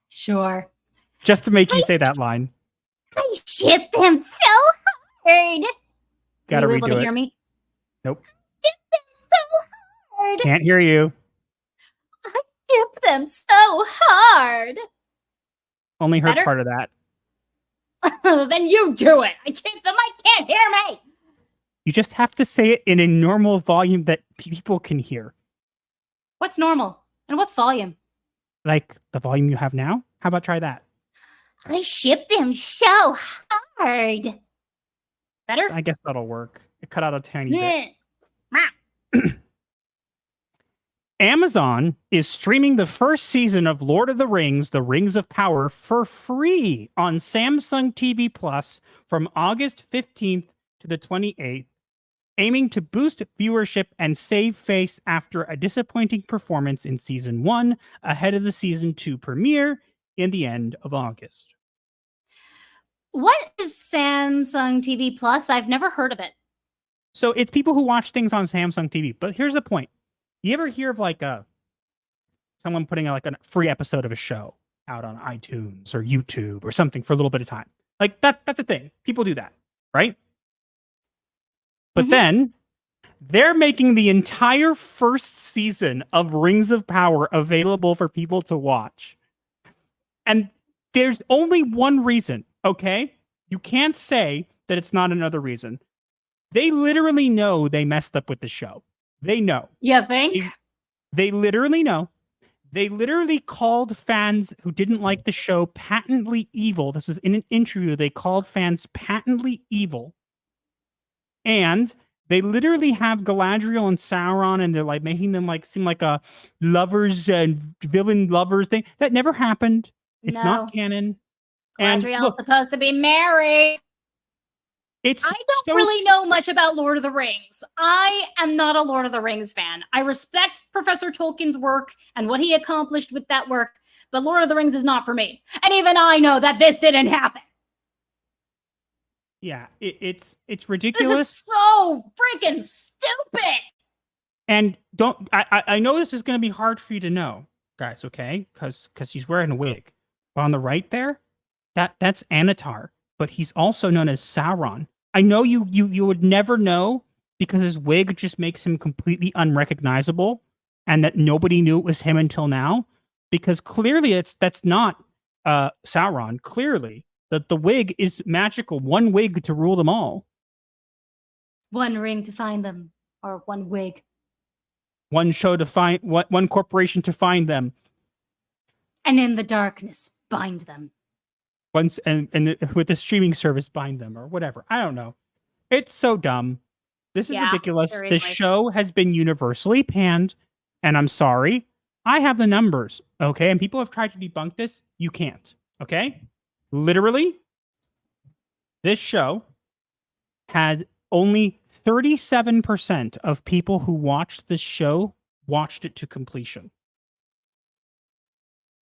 Sure. Just to make you say that line. I ship them so hard. Gotta Are you able redo to it. hear me? Nope. Ship them so hard. Can't hear you. I ship them so hard. Only heard Better? part of that. Then you do it. The mic can't hear me. You just have to say it in a normal volume that people can hear. What's normal? And what's volume? Like the volume you have now? How about try that? I ship them so hard. Better? I guess that'll work. It cut out a tiny bit. Meh. Amazon is streaming the first season of Lord of the Rings, The Rings of Power, for free on Samsung TV Plus from August 15th to the 28th, aiming to boost viewership and save face after a disappointing performance in Season 1 ahead of the Season 2 premiere in the end of August. What is Samsung TV Plus? I've never heard of it. So it's people who watch things on Samsung TV. But here's the point. You ever hear of like someone putting like a free episode of a show out on iTunes or YouTube or something for a little bit of time? Like that's a thing. People do that, right? But then they're making the entire first season of Rings of Power available for people to watch. And there's only one reason, okay? You can't say that it's not another reason. They literally know they messed up with the show. They know. You think? They literally know. They literally called fans who didn't like the show patently evil. This was in an interview. They called fans patently evil. And they literally have Galadriel and Sauron, and they're like making them like seem like a lovers and villain lovers thing. That never happened. It's No. not canon. And Galadriel's look, supposed to be married. it's I don't so really know much about Lord of the Rings. I am not a Lord of the Rings fan. I respect Professor Tolkien's work and what he accomplished with that work, but Lord of the Rings is not for me. And even I know that this didn't happen. yeah, it's This ridiculous. is so freaking stupid. And I know this is going to be hard for you to know, guys, okay? Because he's wearing a wig. But on the right there, that's Anatar, but he's also known as Sauron. I know you would never know because his wig just makes him completely unrecognizable, and that nobody knew it was him until now. Because clearly that's not Sauron. Clearly, that the wig is magical. One wig to rule them all. One ring to find them, or one wig. One show to find one corporation to find them. And in the darkness, bind them. Once and with the streaming service bind them or whatever. I don't know. It's so dumb. This is Yeah, ridiculous. The seriously. show has been universally panned, and I'm sorry. I have the numbers, okay? And people have tried to debunk this. You can't, okay? Literally, this show had only 37% of people who watched this show watched it to completion.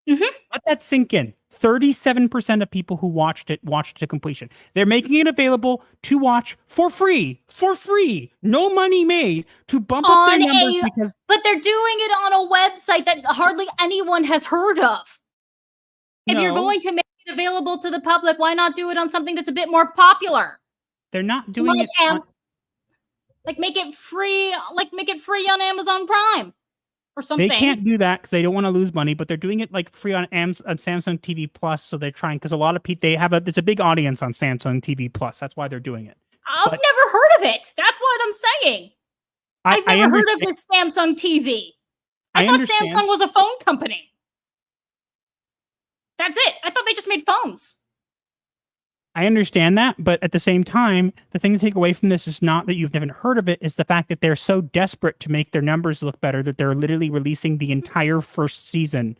Mhm. Let that sink in. 37% of people who watched it to completion. They're making it available to watch for free. For free. No money made to bump up their On numbers a- because But they're doing it on a website that hardly anyone has heard of. If you're No. going to make it available to the public, why not do it on something that's a bit more popular? they're not doing Like, it. On, like make it free on Amazon Prime. or something. They can't do that because they don't want to lose money, but they're doing it like free on Samsung TV Plus. So they're trying because a lot of people there's a big audience on Samsung TV Plus. That's why they're doing it. I've never heard of it. That's what I'm saying. I've never heard of this Samsung TV. I thought Samsung was a phone company. That's it. I thought they just made phones. I understand that, but at the same time, the thing to take away from this is not that you've never heard of it, it's the fact that they're so desperate to make their numbers look better that they're literally releasing the entire first season.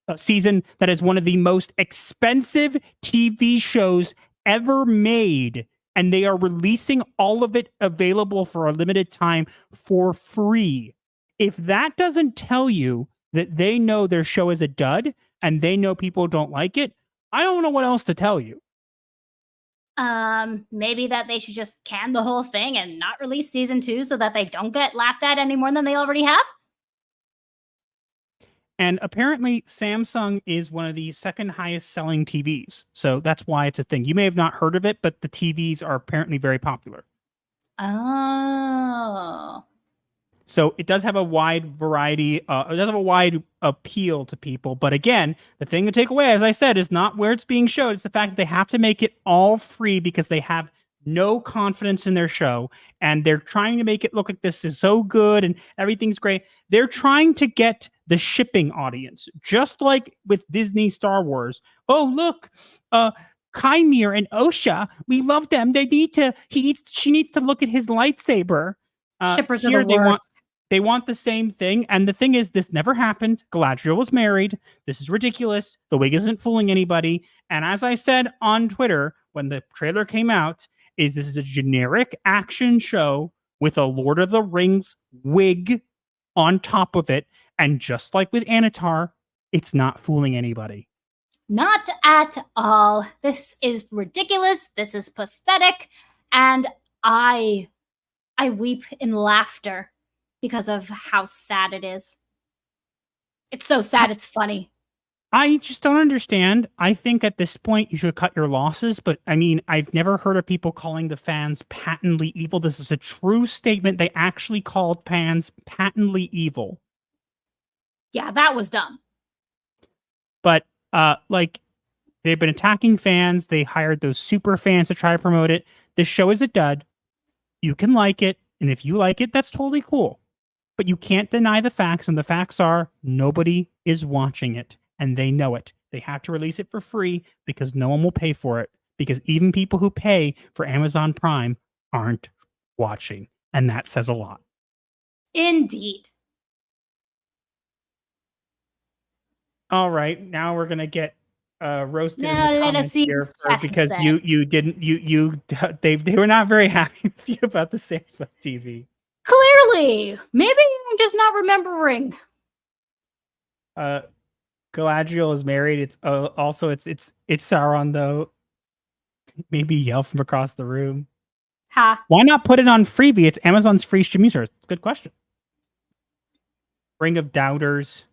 A season that is one of the most expensive TV shows ever made, and they are releasing all of it available for a limited time for free. If that doesn't tell you that they know their show is a dud and they know people don't like it, I don't know what else to tell you. Maybe that they should just can the whole thing and not release season 2 so that they don't get laughed at any more than they already have. And apparently Samsung is one of the second highest selling TVs. So that's why it's a thing. You may have not heard of it, but the TVs are apparently very popular. Oh. So it does have a wide variety. It does have a wide appeal to people. But again, the thing to take away, as I said, is not where it's being showed. It's the fact that they have to make it all free because they have no confidence in their show. And they're trying to make it look like this is so good and everything's great. They're trying to get the shipping audience, just like with Disney Star Wars. Oh, look, Kymir and Osha, we love them. She needs to look at his lightsaber. Shippers are the worst. They want the same thing. And the thing is, this never happened. Galadriel was married. This is ridiculous. The wig isn't fooling anybody. And as I said on Twitter, when the trailer came out, this is a generic action show with a Lord of the Rings wig on top of it. And just like with Anatar, it's not fooling anybody. Not at all. This is ridiculous. This is pathetic. And I weep in laughter because of how sad it is. It's so sad, it's funny. I just don't understand. I think at this point you should cut your losses, but I mean, I've never heard of people calling the fans patently evil. This is a true statement. They actually called fans patently evil. Yeah, that was dumb. But like they've been attacking fans. They hired those super fans to try to promote it. This show is a dud. You can like it, and if you like it, that's totally cool. But you can't deny the facts, and the facts are nobody is watching it, and they know it. They have to release it for free because no one will pay for it, because even people who pay for Amazon Prime aren't watching, and that says a lot. Indeed. All right, now we're gonna get roasted Now in the let us comments see here what because said. they were not very happy with you about the Samsung TV. Clearly. Maybe I'm just not remembering. Galadriel is married. It's also it's Sauron though. Maybe yell from across the room. Ha. Why not put it on Freebie? It's Amazon's free streaming service. Good question. Ring of Doubters.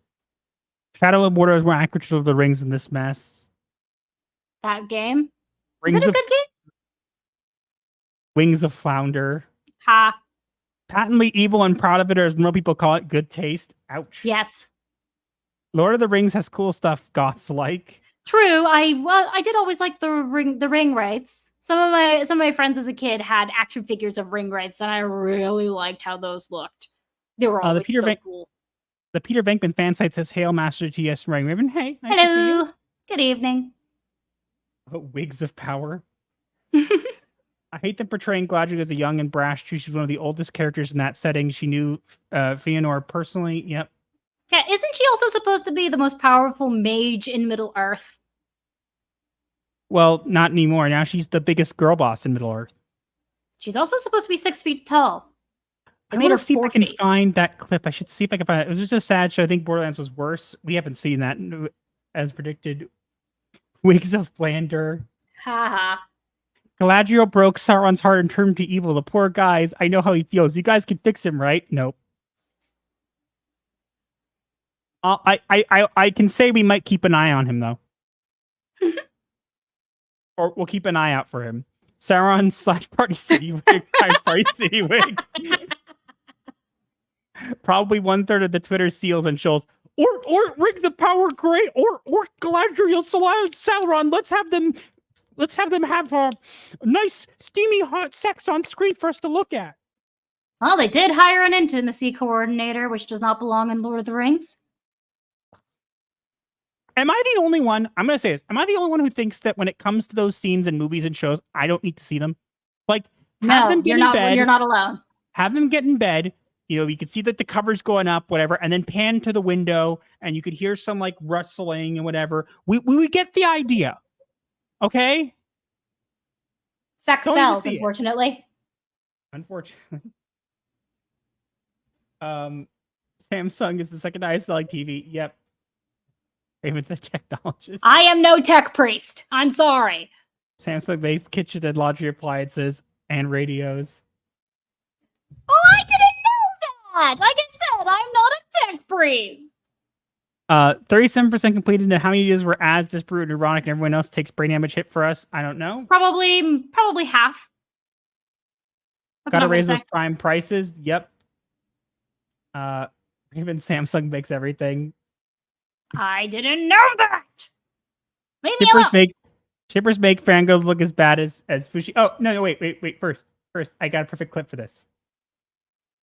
Shadow of Mordor is more accurate to the rings in this mess. That game? Rings Is it a of, good game? Wings of Flounder. Ha. Patently evil and proud of it, or as more people call it, good taste. Ouch. Yes. Lord of the Rings has cool stuff goths like. True. I did always like the ring wraiths. Some of my friends as a kid had action figures of ring wraiths, and I really liked how those looked. They were always so cool. The Peter Venkman fan site says, "Hail, Master TS Ring Raven." Hey, nice to see Hello. you. Good evening. Oh, wigs of power. I hate them portraying Galadriel as a young and brash. She's one of the oldest characters in that setting. She knew Fëanor personally. Yep. Yeah, isn't she also supposed to be the most powerful mage in Middle Earth? Well, not anymore. Now she's the biggest girl boss in Middle Earth. She's also supposed to be 6 feet tall. I want to see if I can find that clip. I should see if I can find it. It was just a sad show. I think Borderlands was worse. We haven't seen that as predicted. Wigs of Flander. Haha. Galadriel broke Sauron's heart and turned him to evil. The poor guys. I know how he feels. You guys can fix him, right? Nope. I can say we might keep an eye on him though. Or we'll keep an eye out for him. Sauron / Party City wig. Party City wig. Probably 1/3 of the Twitter seals and shoals. Or Rings of Power Great or Galadriel Sauron. Let's have them have a nice steamy hot sex on screen for us to look at. Well, they did hire an intimacy coordinator, which does not belong in Lord of the Rings. Am I the only one? I'm gonna say this. Am I the only one who thinks that when it comes to those scenes in movies and shows, I don't need to see them? Like, have them get in bed. You're not alone. Have them get in bed. You know, you could see that the cover's going up, whatever, and then pan to the window, and you could hear some like rustling and whatever. We would get the idea, okay? Sex Don't sells, see it. unfortunately. Unfortunately, Samsung is the second highest selling TV. Yep. Raven's a technologist. I am no tech priest. I'm sorry. Samsung makes kitchen and laundry appliances and radios. Oh, I didn't know that. Like I said, I'm not a tech priest. 37% completed. And how many users were as disparate and ironic, and everyone else takes brain damage hit for us? I don't know. Probably half. That's Gotta what I'm raise gonna those say. prime prices. Yep. Even Samsung makes everything. I didn't know that. Leave me alone. Shippers make frangos look as bad as Fushi. Oh no, wait. First, I got a perfect clip for this.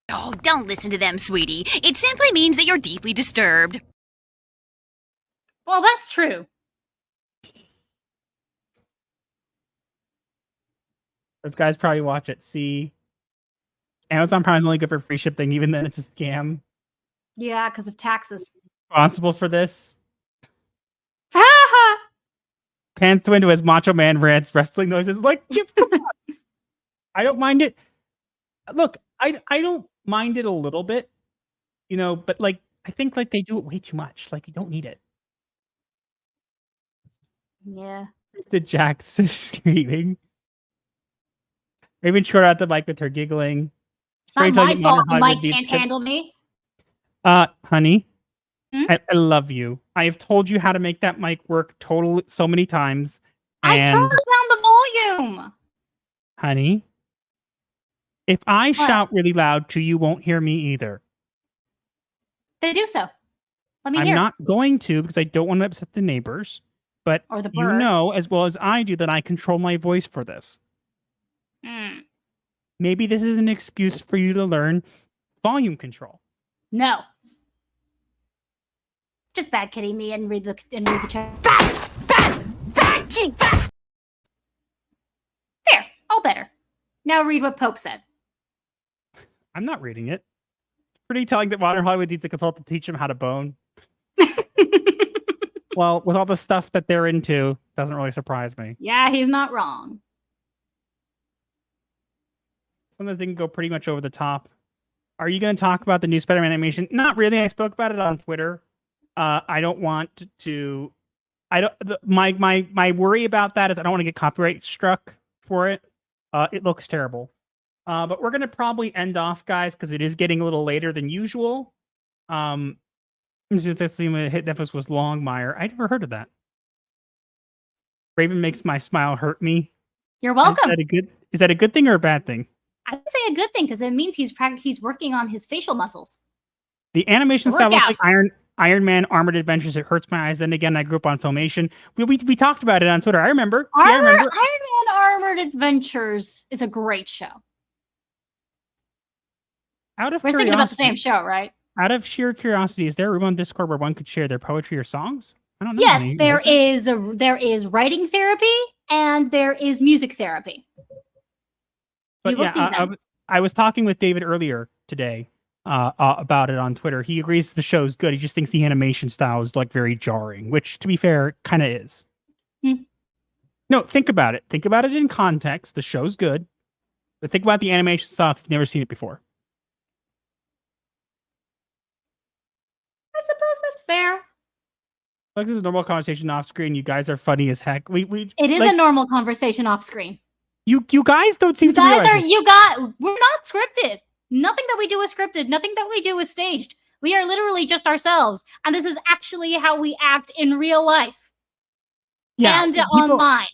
Oh, don't listen to them, sweetie. It simply means that you're deeply disturbed. Well, that's true. Those guys probably watch it. See, Amazon Prime is only good for free shipping, even then it's a scam. Yeah, because of taxes. Responsible for this. Ha ha! Pans to window as Macho Man rants wrestling noises. Like, come on. I don't mind it. Look, I don't mind it a little bit, you know, but like I think like they do it way too much. Like you don't need it. Yeah. The Jack's screaming. Raven short out the mic with her giggling. It's not my Storytelling fault modern Mike Hollywood can't beats- handle me. Honey, Hmm? I love you. I have told you how to make that mic work so many times. I And turned down the volume. honey, if I What? shout really loud to you, won't hear me either. They do so. Let me I'm hear. not going to because I don't want to upset the neighbors. But Or the you bird. know as well as I do that I control my voice for this. Mm. Maybe this is an excuse for you to learn volume control. No. Just bad kitty me and read the chat. There, all better. Now read what Pope said. I'm not reading it. It's pretty telling that modern Hollywood needs a consultant to teach them how to bone. Well, with all the stuff that they're into, doesn't really surprise me. Yeah, he's not wrong. Some of the things go pretty much over the top. Are you going to talk about the new Spider-Man animation? Not really. I spoke about it on Twitter. I don't want to. My worry about that is I don't want to get copyright struck for it. It looks terrible. But we're going to probably end off, guys, because it is getting a little later than usual. Since I see when hit Netflix was Longmire. I never heard of that. Raven makes my smile hurt me. You're welcome. Is that a good thing or a bad thing? I would say a good thing because it means he's working on his facial muscles. The animation style looks Workout. like Iron Man Armored Adventures. It hurts my eyes. Then again, I grew up on Filmation. We talked about it on Twitter. I remember. See, I remember. Iron Man Armored Adventures is a great show. Out of We're thinking about the curiosity- same show, right? Out of sheer curiosity, is there a room on Discord where one could share their poetry or songs? I don't know. Yes, honey. there is writing therapy and there is music therapy. But You will yeah, see them. I was talking with David earlier today about it on Twitter. He agrees the show's good. He just thinks the animation style is like very jarring, which, to be fair, kind of is. Hmm. No, think about it. Think about it in context. The show's good, but think about the animation style if you've never seen it before. I suppose that's fair. Like this is a normal conversation off screen. You guys are funny as heck. It is like, a normal conversation off screen. You guys don't seem to realize it. We're not scripted. Nothing that we do is scripted. Nothing that we do is staged. We are literally just ourselves. And this is actually how we act in real life. Yeah, and people- online.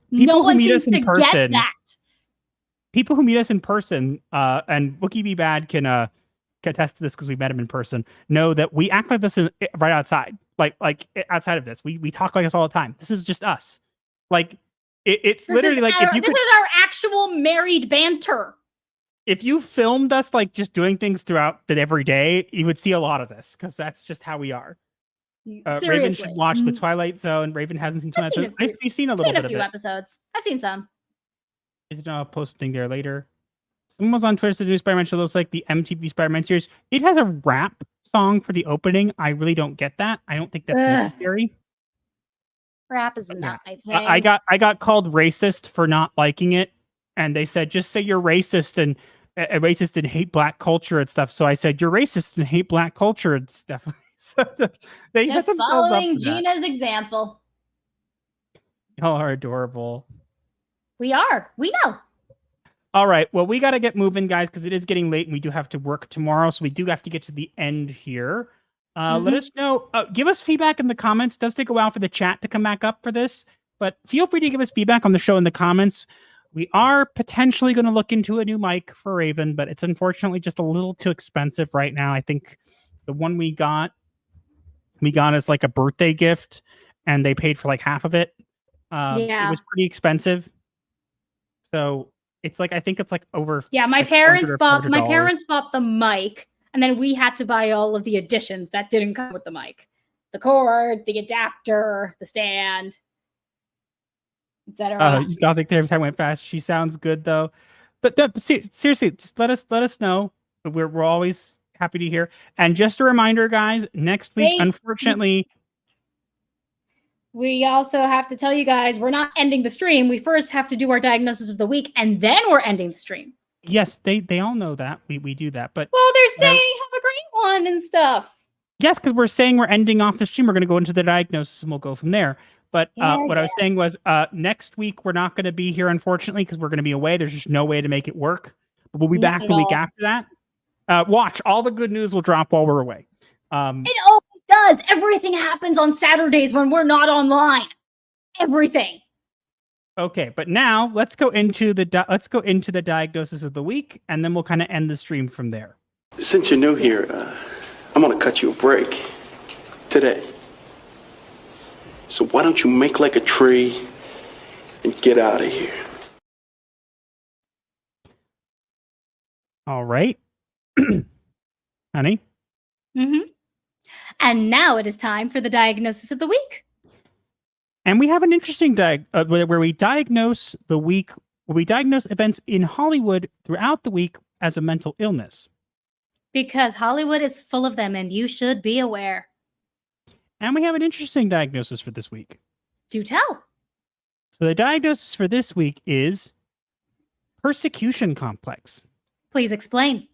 people No who one meet seems us in to get person- that. People who meet us in person, and Wookie Be Bad can attest to this because we met him in person, know that we act like this right outside, like outside of this. We talk like this all the time. This is just us. Like it's literally like if you this is our actual married banter. If you filmed us like just doing things throughout every day, you would see a lot of this because that's just how we are. Raven should watch The Twilight Zone. Raven hasn't seen Twilight Zone. We've seen a little bit of it. I've seen a few episodes. I've seen some. I'll post something there later. Someone was on Twitter to do Spider-Man show looks like the MTV Spider-Man series. It has a rap song for the opening. I really don't get that. I don't think that's necessary. Rap is not my thing. I got called racist for not liking it, and they said just say you're racist and hate black culture and stuff. So I said you're racist and hate black culture and stuff. So they just set themselves following up for Gina's example. Y'all are adorable. We are. We know. All right. Well, we got to get moving, guys, because it is getting late and we do have to work tomorrow. So we do have to get to the end here. Let us know. Give us feedback in the comments. It does take a while for the chat to come back up for this, but feel free to give us feedback on the show in the comments. We are potentially going to look into a new mic for Raven, but it's unfortunately just a little too expensive right now. I think the one we got as like a birthday gift, and they paid for like half of it. It was pretty expensive. So it's like I think it's like over. Yeah, my parents bought the mic, and then we had to buy all of the additions that didn't come with the mic, the cord, the adapter, the stand, etc. Gothic Therapy time went fast. She sounds good though, but seriously, just let us know. We're always happy to hear. And just a reminder, guys, next week, unfortunately. We also have to tell you guys, we're not ending the stream. We first have to do our diagnosis of the week, and then we're ending the stream. Yes, they all know that. We do that. But well, they're saying have a great one and stuff. Yes, because we're saying we're ending off the stream. We're going to go into the diagnosis, and we'll go from there. But what I was saying was next week, we're not going to be here, unfortunately, because we're going to be away. There's just no way to make it work. But we'll be back the week after that. Watch. All the good news will drop while we're away. It always does. Everything happens on Saturdays when we're not online. Everything. Okay, but now let's go into the diagnosis of the week, and then we'll kind of end the stream from there. Since you're new here, I'm gonna cut you a break today. So why don't you make like a tree and get out of here? All right, honey. And now it is time for the diagnosis of the week. And we have an interesting where we diagnose the week. We diagnose events in Hollywood throughout the week as a mental illness. Because Hollywood is full of them, and you should be aware. And we have an interesting diagnosis for this week. Do tell. So the diagnosis for this week is persecution complex. Please explain.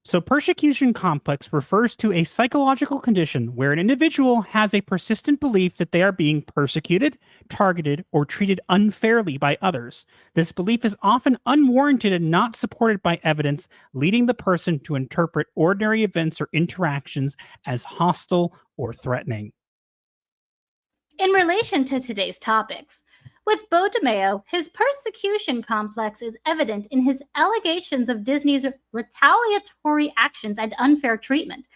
So persecution complex refers to a psychological condition where an individual has a persistent belief that they are being persecuted, targeted, or treated unfairly by others. This belief is often unwarranted and not supported by evidence, leading the person to interpret ordinary events or interactions as hostile or threatening. In relation to today's topics, with Beau DeMayo, his persecution complex is evident in his allegations of Disney's retaliatory actions and unfair treatment,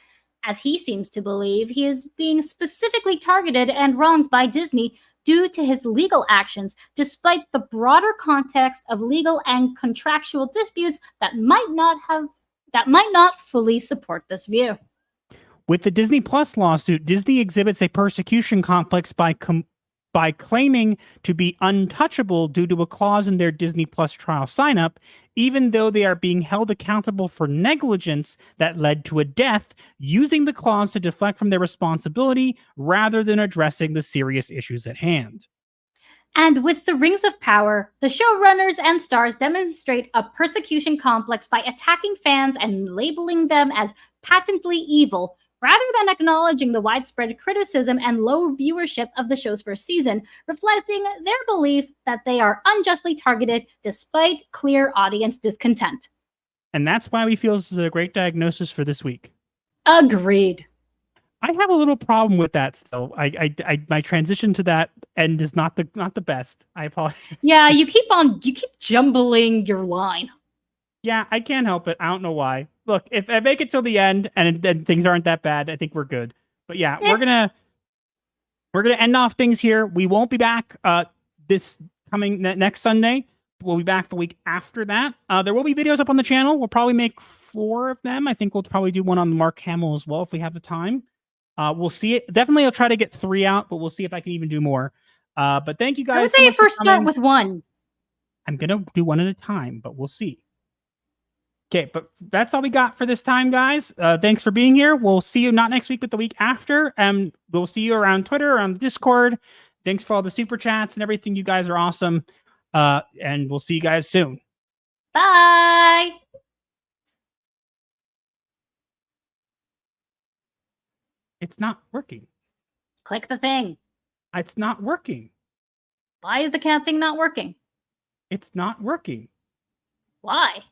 as he seems to believe he is being specifically targeted and wronged by Disney due to his legal actions, despite the broader context of legal and contractual disputes that might not fully support this view. With the Disney Plus lawsuit, Disney exhibits a persecution complex by claiming to be untouchable due to a clause in their Disney Plus trial sign-up, even though they are being held accountable for negligence that led to a death, using the clause to deflect from their responsibility rather than addressing the serious issues at hand. And with the Rings of Power, the showrunners and stars demonstrate a persecution complex by attacking fans and labeling them as patently evil, rather than acknowledging the widespread criticism and low viewership of the show's first season, reflecting their belief that they are unjustly targeted despite clear audience discontent. And that's why we feel this is a great diagnosis for this week. Agreed. I have a little problem with that still. My transition to that end is not the best. I apologize. Yeah, you keep jumbling your line. Yeah, I can't help it. I don't know why. look, if I make it till the end and then things aren't that bad, I think we're good. But yeah, we're gonna end off things here. We won't be back this coming next Sunday. We'll be back the week after that. There will be videos up on the channel. We'll probably make 4 of them. I think we'll probably do one on Mark Hamill as well if we have the time. We'll see it. Definitely, I'll try to get 3 out, but we'll see if I can even do more. But thank you guys. I would so say much for first start coming. with 1. I'm gonna do 1 at a time, but we'll see. Okay, but that's all we got for this time, guys. Thanks for being here. We'll see you not next week, but the week after. And we'll see you around Twitter, around Discord. Thanks for all the super chats and everything. You guys are awesome. And we'll see you guys soon. Bye. It's not working. Click the thing. It's not working. Why is the cat thing not working? It's not working. Why?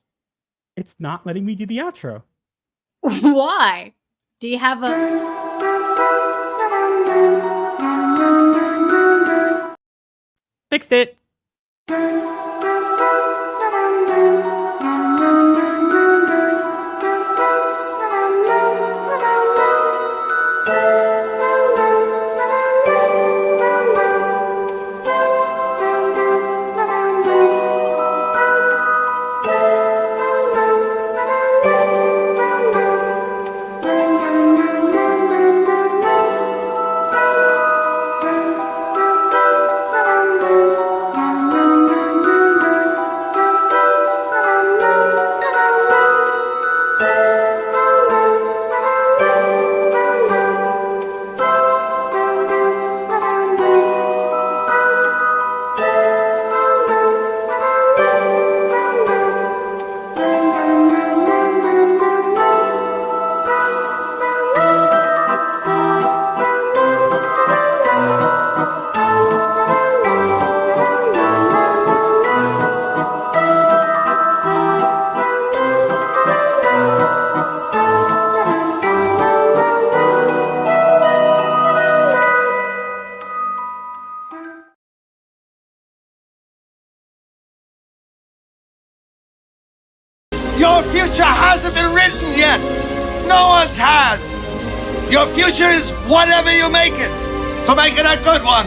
It's not letting me do the outro. Why? Do you have a... Fixed it. Your future hasn't been written yet. No one's has. Your future is whatever you make it. So make it a good one.